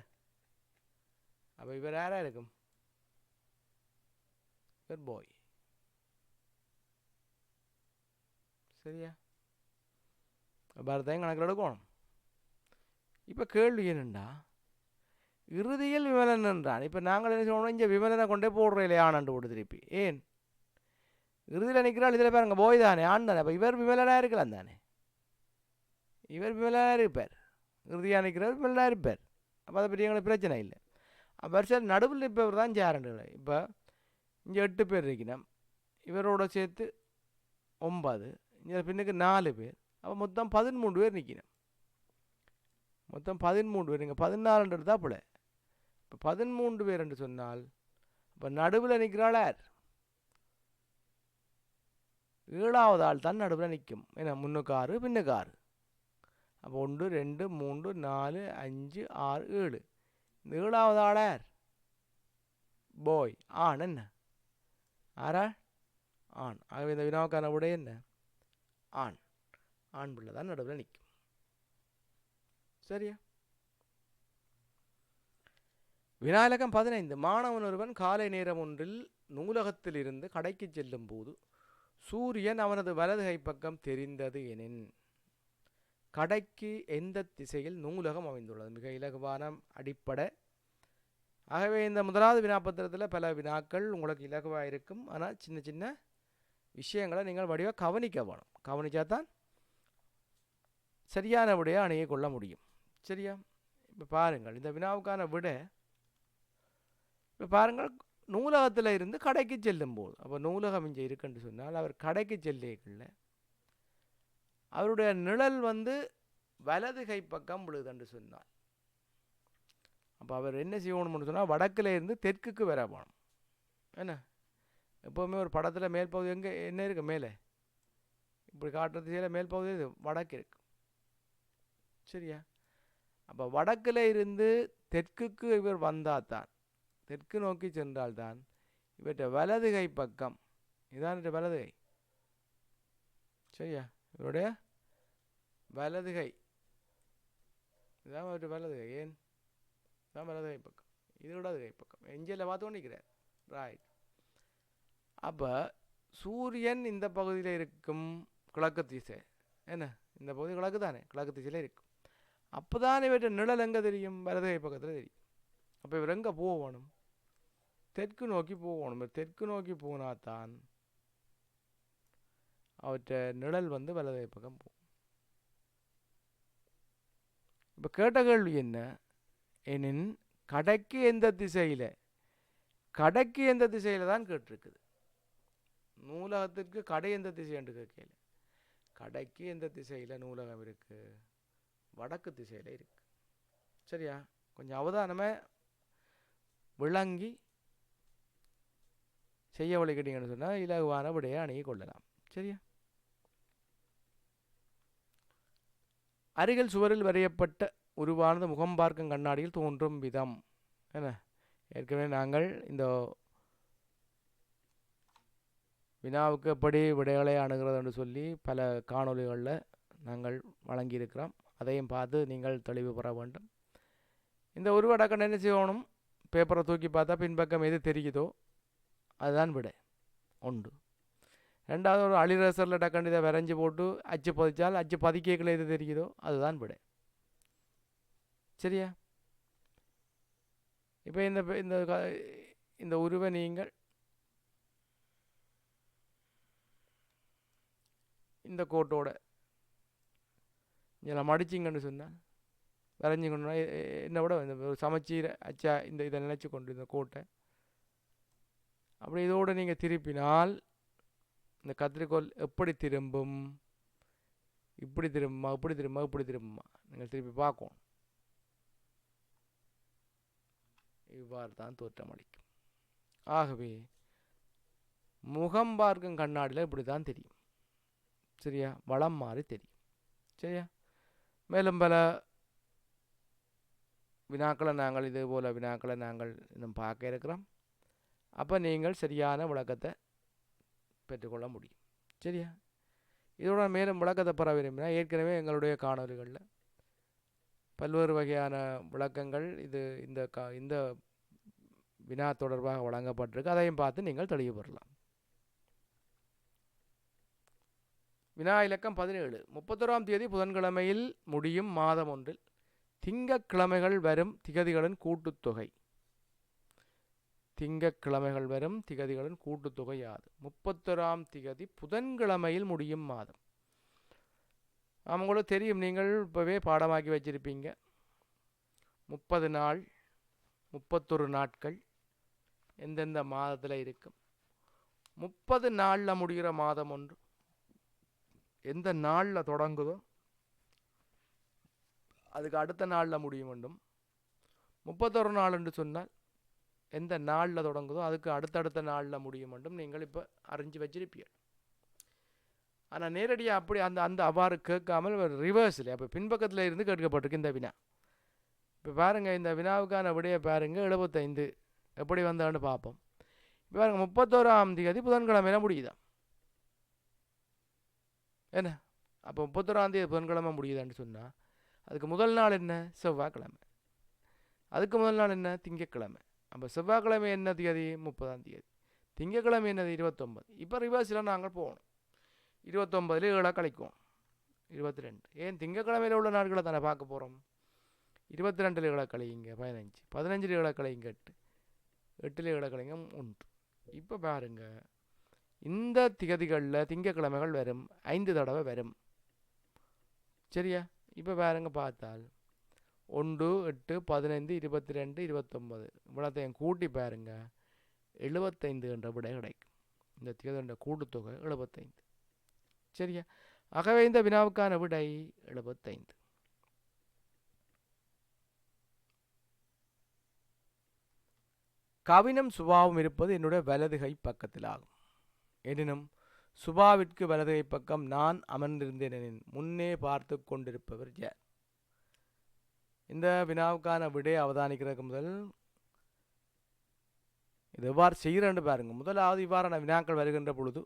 Speaker 1: அப்போ இவர் யாராக இருக்கும்? இவர் பாய். சரியா? பரத்தையும் கணக்கில் எடுக்கணும். இப்போ கேள்வி என்னண்டா, இறுதியில் விமலன் என்றான். இப்போ நாங்கள் என்ன சொல்லணும், இங்கே விமலனை கொண்டே போடுற இல்லையா ஆனண்டு போட்டு திருப்பி. ஏன் இறுதியில் நிற்கிறாள்? இதில் பாருங்க, போய் தானே, ஆண் தானே. அப்போ இவர் விமலனாக இருக்கலாம் தானே, இவர் விமலனாக இருப்பார். இறுதியாக நிற்கிறவர் விமலனாக இருப்பார். அப்போ அதை பற்றி எங்களுக்கு பிரச்சனை இல்லை. வருஷம் நடுவில் நிற்பவர் தான் சேரண்டு. இப்போ இங்கே 8 பேர் இருக்கணும், இவரோட சேர்த்து 9, இங்கே பின்னுக்கு 4 பேர், அப்போ மொத்தம் 13 பேர் நிற்கணும். மொத்தம் 13 பேர். இங்கே 14 எடுத்தால் போல. இப்போ 13 பேர் என்று சொன்னால் இப்போ நடுவில் நிற்கிறாள் யார்? 7வது ஆள் தான் நடுவில் நிற்கும். ஏன்னா முன்னுக்கு 6 பின்னுக்கு 6. அப்போ 1 2 3 4 5 6 7. இந்த 7வது ஆள் யார்? பாய், ஆண். என்ன ஆரா? ஆண். ஆகவே இந்த வினாவுக்கான விடை என்ன? ஆண். ஆண் பிள்ளை தான் நடுவில் நிற்கும். சரியா? வினாயிலக்கம் 15. மாணவன் ஒருவன் காலை நேரம் ஒன்றில் நூலகத்தில் இருந்து கடைக்கு செல்லும் போது சூரியன் அவனது வலதுகை பக்கம் தெரிந்தது எனின் கடைக்கு எந்த திசையில் நூலகம் அமைந்துள்ளது? மிக இலகுவான அடிப்படை. ஆகவே இந்த முதலாவது வினாப்பத்திரத்தில் பல வினாக்கள் உங்களுக்கு இலகுவாக இருக்கும். ஆனால் சின்ன சின்ன விஷயங்களை நீங்கள் வடிவாக கவனிக்க வேணும். கவனித்தா தான் சரியான விடையை அணுகி கொள்ள முடியும். சரியா? இப்போ பாருங்கள், இந்த வினாவுக்கான விடை இப்போ பாருங்கள், நூலகத்தில் இருந்து கடைக்கு செல்லும் போது, அப்போ நூலகம் இங்கே இருக்குன்னு சொன்னால் அவர் கடைக்கு செல்லிக்கல அவருடைய நிழல் வலது கை பக்கம் விழுதுன்னு சொன்னார். அப்போ அவர் என்ன செய்யணும்னு சொன்னால் வடக்கில் இருந்து தெற்குக்கு வர போகணும். என்ன எப்போவுமே ஒரு படத்தில் மேல் பகுதி எங்கே என்ன இருக்குது? மேலே இப்படி காட்டுற திசையில் மேல் பகுதி இது வடக்கு இருக்கு. சரியா? அப்போ வடக்கில் இருந்து தெற்குக்கு இவர் வந்தால் தான், தெற்கு நோக்கி சென்றால்தான் இவற்றை வலது கை பக்கம் இதான் வலது கை. சரியா? இவருடைய வலது கை இதான் அவருடைய வலது கை. ஏன் தான் வலது கை பக்கம், இது இடது கை பக்கம். எஞ்சில் பார்த்து கொண்டிருக்கிறார். ரைட். அப்போ சூரியன் இந்த பகுதியில் இருக்கும் கிழக்கு திசை. என்ன இந்த பகுதி கிழக்கு தானே, கிழக்கு திசையில் இருக்கும். அப்போ தான் இவற்றை நிழல் எங்கே தெரியும்? வலது கை பக்கத்தில் தெரியும். அப்போ இவர் எங்கே போகணும்? தெற்கு நோக்கி போகணும். தெற்கு நோக்கி போனால் தான் அவற்றை நிழல் வலது கை பக்கம் போகும். இப்போ கேட்ட கேள்வி என்ன எனின் கடைக்கு எந்த திசையில்? கடைக்கு எந்த திசையில் தான் கேட்டிருக்குது. நூலகத்திற்கு கடை எந்த திசை என்று கேட்கல. கடைக்கு எந்த திசையில் நூலகம் இருக்கு? வடக்கு திசையில் இருக்கு. சரியா? கொஞ்சம் அவதானமாக விளங்கி செய்ய வழிகிட்டீங்கன்னு சொன்னால் இலகுவான விடையை அணுகி கொள்ளலாம். சரியா? அருகில் சுவரில் வரையப்பட்ட உருவானது முகம் பார்க்கும் கண்ணாடியில் தோன்றும் விதம். என்ன, ஏற்கனவே நாங்கள் இந்த வினாவுக்கு எப்படி விடைகளை அணுகிறது என்று சொல்லி பல காணொளிகளில் நாங்கள் வழங்கியிருக்கிறோம். அதையும் பார்த்து நீங்கள் தெளிவு பெற வேண்டும். இந்த உருவடக்கம் என்ன செய்யணும், பேப்பரை தூக்கி பார்த்தா பின்பக்கம் எது தெரியுதோ அதுதான் விடை உண்டு. ரெண்டாவது ஒரு அழிரசரில் டக்கண்டு இதை வரைஞ்சி போட்டு அச்சு பதிச்சால் அச்சு பதிக்கல எது தெரியுதோ அதுதான் விடை. சரியா? இப்போ இந்த உருவை நீங்கள் இந்த கோட்டோட இதில் மடிச்சிங்கன்னு சொன்னால் வரைஞ்சிக்கணுன்னா என்னை விட இந்த சமச்சீர அச்சா இதை நினச்சி கொண்டு இந்த கோட்டை அப்படி இதோடு நீங்கள் திருப்பினால் இந்த கத்திரிக்கோல் எப்படி திரும்பும், இப்படி திரும்புமா, இப்படி திரும்புமா, இப்படி திரும்புமா, நீங்கள் திருப்பி பார்க்கணும். இவ்வாறு தான் தோற்றமளிக்கும். ஆகவே முகம் பார்க்கும் கண்ணாடியில் இப்படி தான் தெரியும். சரியா? வளம் மாறி தெரியும். சரியா? மேலும் பல வினாக்களை நாங்கள் இது போல் வினாக்களை நாங்கள் இன்னும் பார்க்க இருக்கிறோம். அப்போ நீங்கள் சரியான விளக்கத்தை பெற்றுக்கொள்ள முடியும். சரியா? இதோட மேலும் விளக்கத்தை பெற விரும்பினா ஏற்கனவே எங்களுடைய காணொலிகளில் பல்வேறு வகையான விளக்கங்கள் இந்த வினா தொடர்பாக வழங்கப்பட்டிருக்கு. அதையும் பார்த்து நீங்கள் தெளிவு பெறலாம். வினா இலக்கம் 17. 31ஆம் தேதி புதன்கிழமையில் முடியும் மாதம் ஒன்றில் திங்கட்கிழமைகள் வரும் திகதிகளின் கூட்டுத்தொகை. திங்கட்கிழமைகள் வரும் திகதிகளின் கூட்டுத்தொகை யாது? 31ஆம் திகதி புதன்கிழமையில் முடியும் மாதம். உங்களுக்கு தெரியும், நீங்கள் இப்போவே பாடமாக்கி வச்சிருப்பீங்க. 30 நாள் 31 நாட்கள் எந்தெந்த மாதத்தில் இருக்கும். 30 நாளில் முடிகிற மாதம் ஒன்று எந்த நாளில் தொடங்குதோ அதுக்கு அடுத்த நாளில் முடியும் வேண்டும். 31 நாள் என்று சொன்னால் எந்த நாளில் தொடங்குதோ அதுக்கு அடுத்தடுத்த நாளில் முடியும் வேண்டும். நீங்கள் இப்போ அறிஞ்சு வச்சிருப்பீர்கள். ஆனால் நேரடியாக அப்படி அந்த அவ்வாறு கேட்காமல் ரிவர்ஸில் அப்போ பின்பக்கத்தில் இருந்து கேட்கப்பட்டிருக்கு இந்த வினா. இப்போ பாருங்கள், இந்த வினாவுக்கான விடையை பாருங்கள். 75 எப்படி வந்தான்னு பார்ப்போம். இப்போ பாருங்கள், 31ஆம் தேதி புதன்கிழமையில முடியுதா? என்ன, அப்போ 31ஆம் தேதி புதன்கிழமை முடியுதான்னு சொன்னால் அதுக்கு முதல் நாள் என்ன? செவ்வாய்க்கிழமை. அதுக்கு முதல் நாள் என்ன? திங்கட்கிழமை. அப்போ செவ்வாய்க்கிழமை என்ன தேதி? 30ஆம் தேதி. திங்கட்கிழமை என்னது? 29. இப்போ ரிவர்ஸில் நாங்கள் போகணும். 29 7 கழிக்கும் 22. ஏன் திங்கட்கிழமையில் உள்ள நாட்களை தானே பார்க்க போகிறோம். 22 7 கழிங்க 15. 15 7 கழிங்க 8. 8 7 கழிங்க 1. இப்போ பாருங்க, இந்த திகதிகளில் திங்கட்கிழமைகள் வரும் 5 தடவை வரும். சரியா? இப்போ பாருங்க, பார்த்தால் 1 8 15 22 29 இவ்வளோத்தையும் கூட்டி பாருங்க, 75 என்ற விடை கிடைக்கும். இந்த திகதியோட கூட்டுத்தொகை 75. சரியா? ஆகவே இந்த வினாவுக்கான விடை 75. கவினும் சுபாவும் இருப்பது என்னுடைய வலதுகை பக்கத்தில் ஆகும். எனினும் சுபாவிற்கு வலதுகை பக்கம் நான் அமர்ந்திருந்தேன் முன்னே பார்த்து கொண்டிருப்பவர் யார்? இந்த வினாவுக்கான விடை அவதானிக்கிறதுக்கு முதல் இது எவ்வாறு செய்கிறேன்னு பாருங்கள். முதலாவது இவ்வாறான வினாக்கள் வருகின்ற பொழுது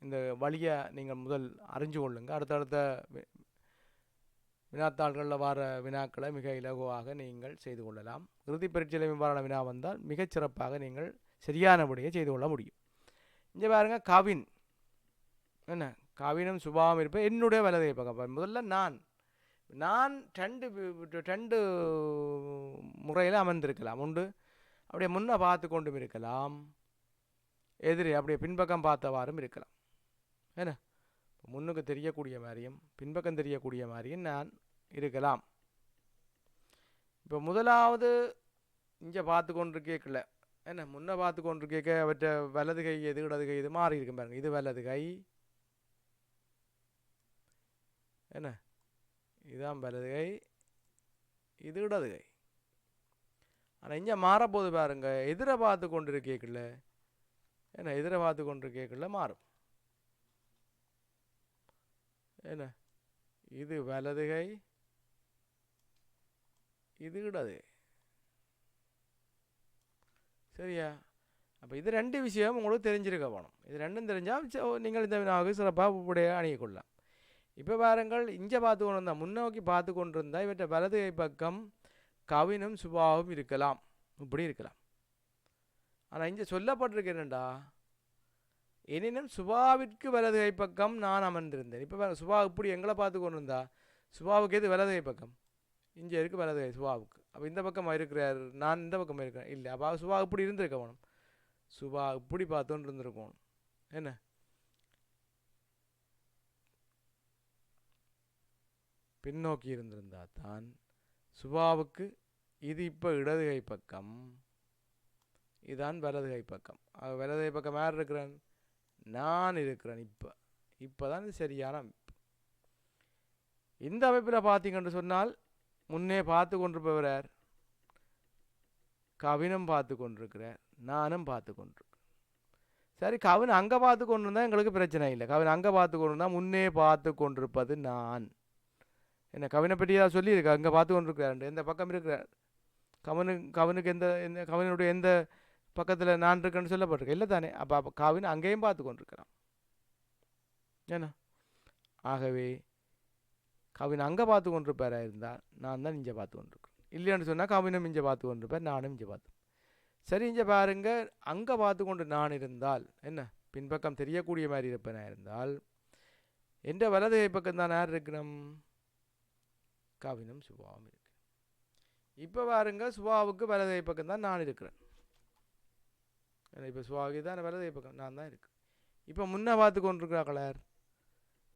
Speaker 1: இந்த வழியை நீங்கள் முதல் அறிஞ்சு கொள்ளுங்கள். அடுத்தடுத்த வினாத்தாள்களில் வர வினாக்களை மிக இலகுவாக நீங்கள் செய்து கொள்ளலாம். இறுதி பரீட்சையில் இவ்வாறான வினா வந்தால் மிகச்சிறப்பாக நீங்கள் சரியான விடையை செய்து கொள்ள முடியும். இங்கே பாருங்க, கவின் என்ன, கவினும் சுபாவம் இருப்பேன் என்னுடைய வலதை பக்கம். முதல்ல நான் ரெண்டு முறையில் அமர்ந்திருக்கலாம். உண்டு அப்படியே முன்ன பார்த்து கொண்டும் இருக்கலாம், எதிரே அப்படியே பின்பக்கம் பார்த்தவாறும் இருக்கலாம். என்ன, முன்னுக்கு தெரியக்கூடிய மாதிரியும் பின்பக்கம் தெரியக்கூடிய மாதிரியும் நான் இருக்கலாம். இப்போ முதலாவது இங்கே பார்த்து கொண்டு கேட்கல, என்ன முன்ன பார்த்து கொண்டு கேட்க அவற்றை வலது கை எது இடது கை இது மாறி இருக்கும் பாருங்க. இது வலது கை, என்ன இதுதான் வலது கை, இது இடது கை. ஆனால் இங்கே மாறப்போது பாருங்க, எதிரை பார்த்து கொண்டு கேட்கல, என்ன எதிரை பார்த்து கொண்டு கேட்கல மாறும். என்ன இது வலது கை, இது இடது. சரியா? அப்போ இது ரெண்டு விஷயம் உங்களுக்கு தெரிஞ்சிருக்க வேணும். இது ரெண்டும் தெரிஞ்சால் நீங்கள் இந்த வினாவுக்கு சிறப்பாக உடைய அணுகிக்கொள்ளலாம். இப்போ பாருங்கள், இங்கே பார்த்து கொண்டு இருந்தால் முன்னோக்கி பார்த்து கொண்டு இருந்தால் இவற்றை வலது கை பக்கம் கவினும் சுபாவும் இருக்கலாம், இப்படி இருக்கலாம். ஆனால் இங்கே சொல்லப்பட்டிருக்கு என்னண்டா, எனினும் சுபாவிற்கு வலது கை பக்கம் நான் அமர்ந்திருந்தேன். இப்போ சுபா இப்படி எங்களை பார்த்து கொண்டு இருந்தா சுபாவுக்கு எது வலது கை பக்கம்? இங்கே இருக்குது வலது கை சுபாவுக்கு. அப்போ இந்த பக்கம் இருக்கிறார், நான் இந்த பக்கம் இருக்கிறேன். இல்லை, அப்போ சுபா இப்படி இருந்திருக்க வேணும். சுபா இப்படி பார்த்தோன்னு இருந்திருக்கணும். என்ன பின்னோக்கி இருந்திருந்தா தான் சுபாவுக்கு இது இப்போ இடது கை பக்கம், இதுதான் வலது கை பக்கம். வலது கை பக்கம் யார் இருக்கிறேன்? நான் இருக்கிறேன். இப்போ தான் இது சரியான அமைப்பு. இந்த அமைப்பில் பார்த்தீங்கன்னு சொன்னால் முன்னே பார்த்து கொண்டிருப்பவர் யார்? கவினும் பார்த்து கொண்டிருக்கிறார், நானும் பார்த்து கொண்டிருக்கிறேன். சரி, கவின் அங்கே பார்த்து கொண்டு இருந்தால் எங்களுக்கு பிரச்சனை இல்லை. கவின் அங்கே பார்த்து கொண்டு இருந்தால் முன்னே பார்த்து கொண்டிருப்பது நான். என்ன கவினை பற்றி ஏதாவது சொல்லியிருக்கா? அங்கே பார்த்து கொண்டிருக்கிறார், எந்த பக்கம் இருக்கிறார்? கவினுக்கு கவினுடைய எந்த பக்கத்தில் நான் இருக்கேன்னு சொல்லப்பட்டிருக்கேன் இல்லை தானே? அப்போ கவின் அங்கேயும் பார்த்து கொண்டிருக்கிறான். ஏன்னா ஆகவே கவின் அங்கே பார்த்து கொண்டிருப்பாரா இருந்தால் நான் தான் இங்கே பார்த்து கொண்டிருக்கிறேன். இல்லைன்னு சொன்னால் கவினும் இங்கே பார்த்து கொண்டிருப்பார், நானும் இங்கே பார்த்து. சரி, இங்கே பாருங்க, அங்கே பார்த்து கொண்டு நான் இருந்தால் என்ன பின்பக்கம் தெரியக்கூடிய மாதிரி இருப்பேனா இருந்தால் எந்த வலது கை பக்கம் தான் யார் இருக்கணும்? கவினும் சுபாவும் இருக்கு. இப்போ பாருங்க, சுபாவுக்கு வலது கை பக்கம் தான் நான் இருக்கிறேன். இப்போ சுபாவுக்கு தான் வலது கை பக்கம் நான் தான் இருக்கேன். இப்போ முன்னே பார்த்து கொண்டிருக்கிறார்களார்?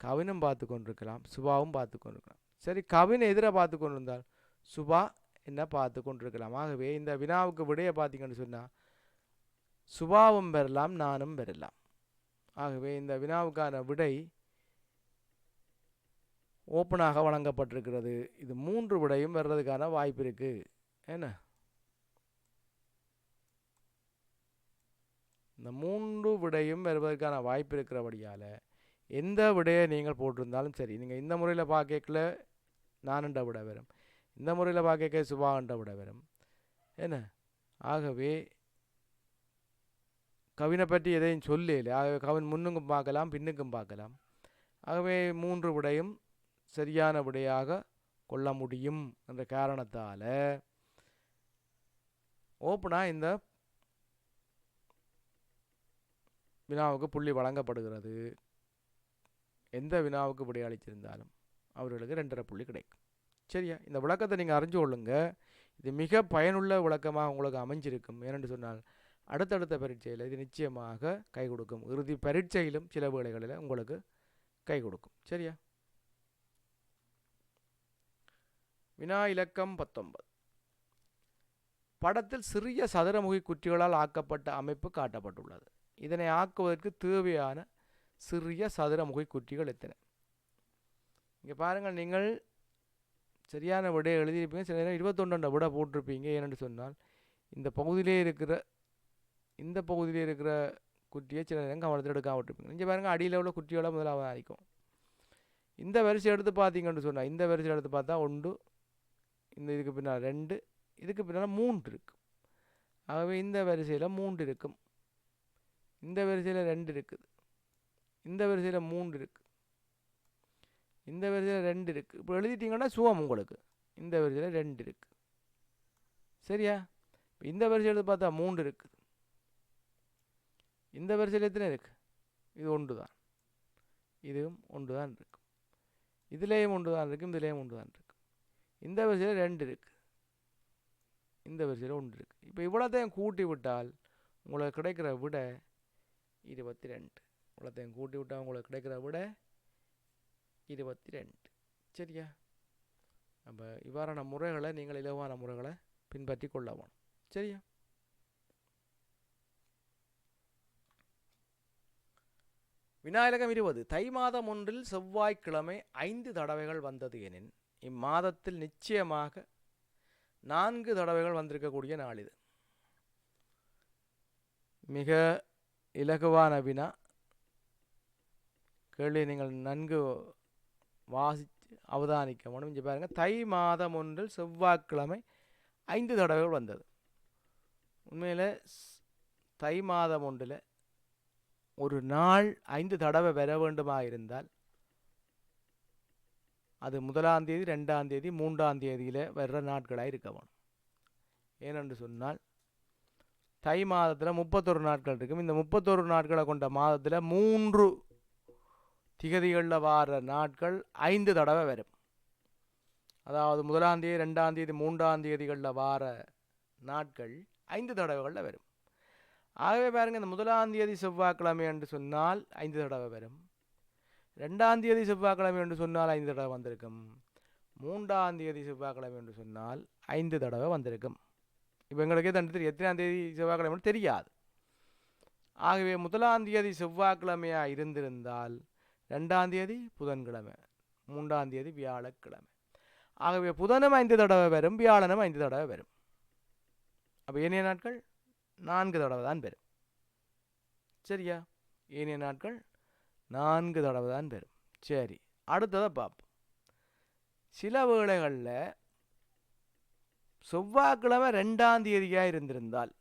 Speaker 1: கவினும் பார்த்து கொண்டிருக்கலாம், சுபாவும் பார்த்து கொண்டிருக்கலாம். சரி, கவினை எதிராக பார்த்து கொண்டிருந்தால் சுபா என்ன பார்த்து கொண்டிருக்கலாம். ஆகவே இந்த வினாவுக்கு விடையை பார்த்தீங்கன்னு சொன்னால் சுபாவும் பெறலாம், நானும் பெறலாம். ஆகவே இந்த வினாவுக்கான விடை ஓப்பனாக வழங்கப்பட்டிருக்கிறது. இது 3 விடையும் வர்றதுக்கான வாய்ப்பு இருக்கு. என்ன இந்த 3 விடையும் வருவதற்கான வாய்ப்பு இருக்கிறபடியால் எந்த விடையை நீங்கள் போட்டிருந்தாலும் சரி, நீங்கள் இந்த முறையில் பார்க்கல நானுண்ட விட வரும், இந்த முறையில் பார்க்க சுபாண்ட விட வரும். என்ன ஆகவே கவினை பற்றி எதையும் சொல்லல. ஆகவே கவின் முன்னுக்கும் பார்க்கலாம், பின்னுக்கும் பார்க்கலாம். ஆகவே 3 விடையும் சரியான விடையாக கொள்ள முடியும் என்ற காரணத்தால் ஓப்பனாக இந்த வினாவுக்கு புள்ளி வழங்கப்படுகிறது. எந்த வினாவுக்கு விடை அளிச்சிருந்தாலும் அவர்களுக்கு 2.5 புள்ளி கிடைக்கும். சரியா? இந்த விளக்கத்தை நீங்கள் அறிஞ்சு கொள்ளுங்க. இது மிக பயனுள்ள விளக்கமாக உங்களுக்கு அமைஞ்சிருக்கும். ஏனென்று சொன்னால் அடுத்தடுத்த பரீட்சையில் இது நிச்சயமாக கை கொடுக்கும். இறுதி பரீட்சையிலும் சில வேளைகளில் உங்களுக்கு கை கொடுக்கும். சரியா? வினா இலக்கம் 19. படத்தில் சிறிய சதுரமுகி குற்றிகளால் ஆக்கப்பட்ட அமைப்பு காட்டப்பட்டுள்ளது. இதனை ஆக்குவதற்கு தேவையான சிறிய சதுரமுகி குற்றிகள் எத்தனை? இங்கே பாருங்கள், நீங்கள் சரியான விடையை எழுதியிருப்பீங்க. சில நேரம் 21 விடை போட்டிருப்பீங்க. ஏனென்று சொன்னால் இந்த பகுதியிலே இருக்கிற குட்டியை சில நேரம் கவனத்தில் எடுக்காம விட்டுருப்பீங்க. இங்கே பாருங்கள், அடியில் உள்ள குட்டியோட முதலாவது ஆகிக்கும். இந்த வரிசை எடுத்து பார்த்தீங்கன்னு சொன்னால் இந்த வரிசை எடுத்து பார்த்தா 1, இந்த இதுக்கு பின்னால் 2, இதுக்கு பின்னால் 3 இருக்குது. ஆகவே இந்த வரிசையில் 3 இருக்கும், இந்த வரிசையில் 2 இருக்குது, இந்த வரிசையில் 3 இருக்குது, இந்த வரிசையில் 2 இருக்குது. இப்போ எழுதிட்டீங்கன்னா சுவம் உங்களுக்கு இந்த வரிசையில் 2 இருக்குது. சரியா? இந்த வரிசை எடுத்து பார்த்தா 3 இருக்குது, இந்த வரிசையில் எத்தனை இருக்குது? இது 1 தான், இதுவும் 1 தான் இருக்கும், இதுலேயும் 1 தான் இருக்கும், இதுலேயும் 1 தான் இருக்கும். இந்த வரிசையில் 2 இருக்குது, இந்த வரிசையில் 1 இருக்குது. இப்போ இவ்வளோத்தையும் கூட்டி விட்டால் உங்களுக்கு கிடைக்கிற விட 22. இவ்வளோத்தையும் கூட்டி விட்டால் உங்களுக்கு கிடைக்கிற விட 22. சரியா? அப்போ இவ்வாறான முறைகளை நீங்கள் இலவான முறைகளை பின்பற்றி கொள்ளவும். சரியா? வினா இலக்கம் 20. தை மாதம் ஒன்றில் செவ்வாய்க்கிழமை 5 தடவைகள் வந்தது எனின் இம்மாதத்தில் நிச்சயமாக 4 தடவைகள் வந்திருக்கக்கூடிய நாள் இது. மிக இலகுவான வினா. கேள்வி நீங்கள் நன்கு வாசித்து அவதானிக்க வேண்டும். இங்கே பாருங்கள், தை மாதம் ஒன்றில் செவ்வாய்க்கிழமை 5 தடவைகள் வந்தது. உண்மையில் தை மாதம் ஒன்றில் ஒரு நாள் 5 தடவை வர வேண்டுமா இருந்தால் அது 1ஆம் தேதி 2ஆம் தேதி 3ஆம் தேதியில் வர்ற நாட்களாக இருக்க வேணும். ஏனென்று சொன்னால் தை மாதத்தில் 31 நாட்கள் இருக்கும். இந்த 31 நாட்களை கொண்ட மாதத்தில் 3 திகதிகளில் வார நாட்கள் 5 தடவை வரும். அதாவது 1ஆம் தேதி 2ஆம் தேதி 3ஆம் தேதிகளில் வார நாட்கள் 5 தடவைகளில் வரும். ஆகவே பாருங்கள், இந்த 1ஆம் தேதி செவ்வாய்க்கிழமை என்று சொன்னால் 5 தடவை வரும். 2ஆம் தேதி செவ்வாய்க்கிழமை என்று சொன்னால் 5 தடவை வந்திருக்கும். 3ஆம் தேதி செவ்வாய்க்கிழமை என்று சொன்னால் 5 தடவை வந்திருக்கும். இப்போ எங்களுக்கே தெரியும் எத்தனாம் தேதி செவ்வாய்க்கிழமை தெரியாது. ஆகவே 1ஆம் தேதி செவ்வாய்க்கிழமையாக இருந்திருந்தால் 2ஆம் தேதி புதன்கிழமை, 3ஆம் தேதி வியாழக்கிழமை. ஆகவே புதனும் 5 தடவை வரும், வியாழனும் 5 தடவை வரும். அப்போ ஏனைய நாட்கள் 4 தடவை தான் வரும். சரியா? ஏனைய நாட்கள் 4 தடவை தான் வரும். சரி, அடுத்ததை பார்ப்போம். சில வேளைகளில் செவ்வாய்க்கிழமை 2ஆம் தேதியாக இருந்திருந்தால்,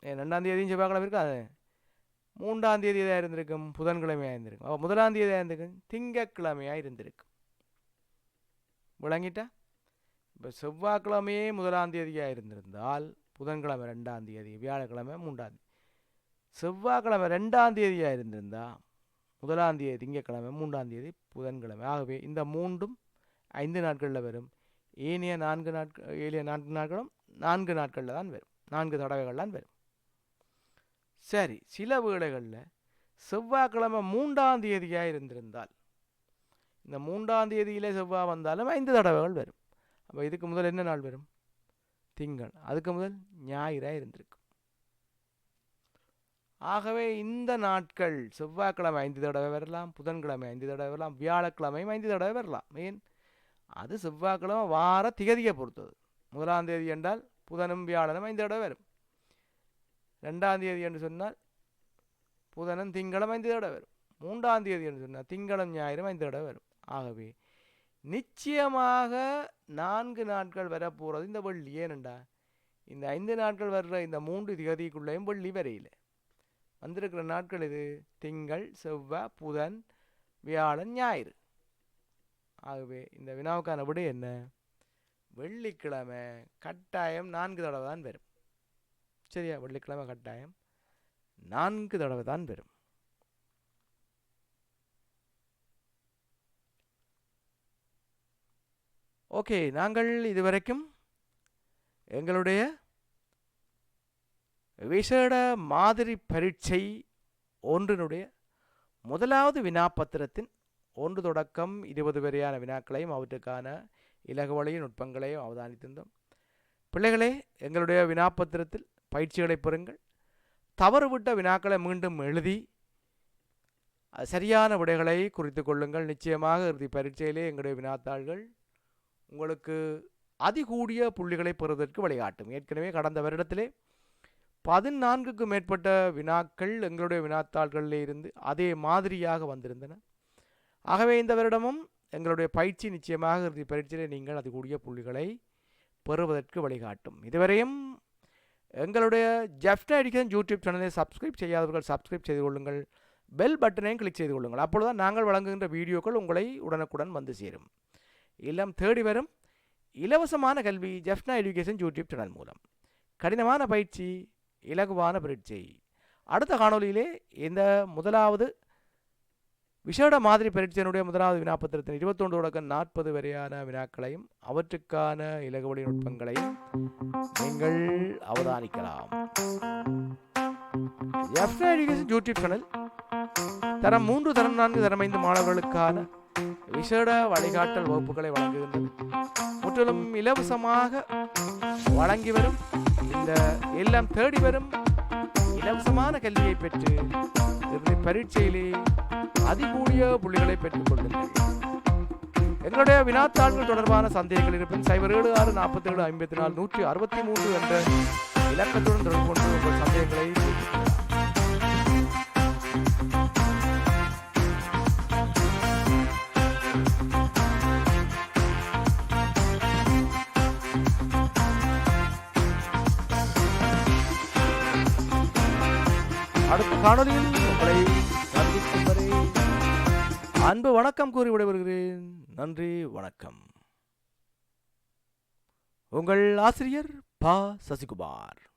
Speaker 1: 2ஆம் தேதியும் செவ்வாய்க்கிழமை இருக்காது, 3ஆம் தேதியாக இருந்திருக்கும், புதன்கிழமையாக இருந்திருக்கும். அப்போ 1ஆம் தேதியாக இருந்திருக்கும், திங்கட்கிழமையாக இருந்திருக்கும். விளங்கிட்டா? இப்போ செவ்வாய்க்கிழமையே 1ஆம் தேதியாக இருந்திருந்தால் புதன்கிழமை 2ஆம் தேதி, வியாழக்கிழமை 3ஆம் தேதி. செவ்வாய்க்கிழமை 2ஆம் தேதியாக இருந்திருந்தால் 1ஆம் தேதி திங்கட்கிழமை, 3ஆம் தேதி புதன்கிழமை. ஆகவே இந்த 3ம் 5 நாட்களில் வரும். ஏனைய 4 நாட்களும் 4 நாட்களில் தான் வரும், 4 தடவைகள் தான் வரும். சரி, சில வேளைகளில் செவ்வாய்க்கிழமை 3ஆம் தேதியாக இருந்திருந்தால், இந்த 3ஆம் தேதியிலே செவ்வாய் வந்தாலும் 5 தடவைகள் வரும். அப்போ இதுக்கு முதல் என்ன நாள் வரும்? திங்கள். அதுக்கு முதல் ஞாயிறாக இருந்திருக்கும். ஆகவே இந்த நாட்கள் செவ்வாய்க்கிழமை 5 தடவை வரலாம், புதன்கிழமை 5 தடவை வரலாம், வியாழக்கிழமையும் 5 தடவை வரலாம். ஏன்? அது செவ்வாய்க்கிழமை வார திகதியை பொறுத்தது. 1ஆம் தேதி என்றால் புதனும் வியாழனும் 5 தடவை வரும். 2ஆம் தேதி என்று சொன்னால் புதனும் திங்களும் 5 தடவை வரும். 3ஆம் தேதி என்று சொன்னால் திங்களும் ஞாயிறும் 5 தடவை வரும். ஆகவே நிச்சயமாக 4 நாட்கள் வரப்போகிறது இந்த வெள்ளி. ஏனெண்டா இந்த 5 நாட்கள் வர்ற இந்த 3 திகதிக்குள்ளேயும் வெள்ளி வரையில் வந்திருக்கிற நாட்கள் இது திங்கள், செவ்வாய், புதன், வியாழன், ஞாயிறு. ஆகவே இந்த வினாவுக்கான விடை என்ன? வெள்ளிக்கிழமை கட்டாயம் 4 தடவை தான் வரும். சரியா? வெள்ளிக்கிழமை கட்டாயம் 4 தடவை தான் வரும். ஓகே, நாங்கள் இதுவரைக்கும் எங்களுடைய விசேட மாதிரி பரீட்சை ஒன்றினுடைய முதலாவது வினாப்பத்திரத்தின் 1 தொடக்கம் 20 வரையான வினாக்களையும் அவற்றுக்கான இலகுவழியின் நுட்பங்களையும் அவதானித்திருந்தோம். பிள்ளைகளே, எங்களுடைய வினாப்பத்திரத்தில் பயிற்சிகளை பெறுங்கள். தவறுவிட்ட வினாக்களை மீண்டும் எழுதி சரியான விடைகளை குறித்து கொள்ளுங்கள். நிச்சயமாக இறுதி பரீட்சையிலே எங்களுடைய வினாத்தாள்கள் உங்களுக்கு அதிகூடிய புள்ளிகளை பெறுவதற்கு வழிகாட்டும். ஏற்கனவே கடந்த வருடத்திலே 14க்கும் மேற்பட்ட வினாக்கள் எங்களுடைய வினாத்தாள்களிலே இருந்து அதே மாதிரியாக வந்திருந்தன. ஆகவே இந்த வருடமும் எங்களுடைய பயிற்சி நிச்சயமாக இறுதி பரீட்சையிலே நீங்கள் அதிகூடிய புள்ளிகளை பெறுவதற்கு வழிகாட்டும். இதுவரையும் எங்களுடைய ஜெஃப்னா எஜுகேஷன் யூடியூப் சேனலை சப்ஸ்கிரைப் செய்யாதவர்கள் சப்ஸ்கிரைப் செய்து கொள்ளுங்கள். பெல் பட்டனையும் கிளிக் செய்து கொள்ளுங்கள். அப்பொழுதுதான் நாங்கள் வழங்குகின்ற வீடியோக்கள் உங்களை உடனுக்குடன் வந்து சேரும். இல்லம் தேடி வரும் இலவசமான கல்வி ஜெஃப்னா எஜுகேஷன் யூடியூப் சேனல் மூலம். கடினமான பயிற்சி, இலகுவான பரீட்சை. அடுத்த காணொலியிலே இந்த முதலாவது விசேட மாதிரி பரீட்சையினுடைய முதலாவது வினாப்பத்திரத்தின் 21 தொடக்கம் 40 வரையான வினாக்களையும் அவற்றுக்கான இலகுவழி நுட்பங்களையும் நீங்கள் அவதானிக்கலாம். ஜெஃப்னா எஜுகேஷன் யூடியூப் சேனல் தரம் 3, தரம் 4, தரம் 5 மாணவர்களுக்கான விசேட வழிகாட்டல் வகுப்புகளை வழங்குகின்றது. முற்றிலும் இலவசமாக வழங்கி வரும் இந்த எல்லாம் தேடி வரும் இலவசமான கல்வியை பெற்று இறுதி பரீட்சையிலே அதிகூடிய புள்ளிகளை பெற்றுக் கொள்ளுங்கள். எங்களுடைய வினாத்தாள்கள் தொடர்பான சந்தேகங்கள் இருப்பின் 076 47 54 163 என்ற இலக்கத்துடன் தொடர்பு கொண்டு உங்கள் சந்தேகங்களை அடுத்த காணொலியில் உங்களை சந்திக்கும் வரை அன்பு வணக்கம் கூறி விடைபெறுகிறேன். நன்றி, வணக்கம். உங்கள் ஆசிரியர் பா. சசிகுமார்.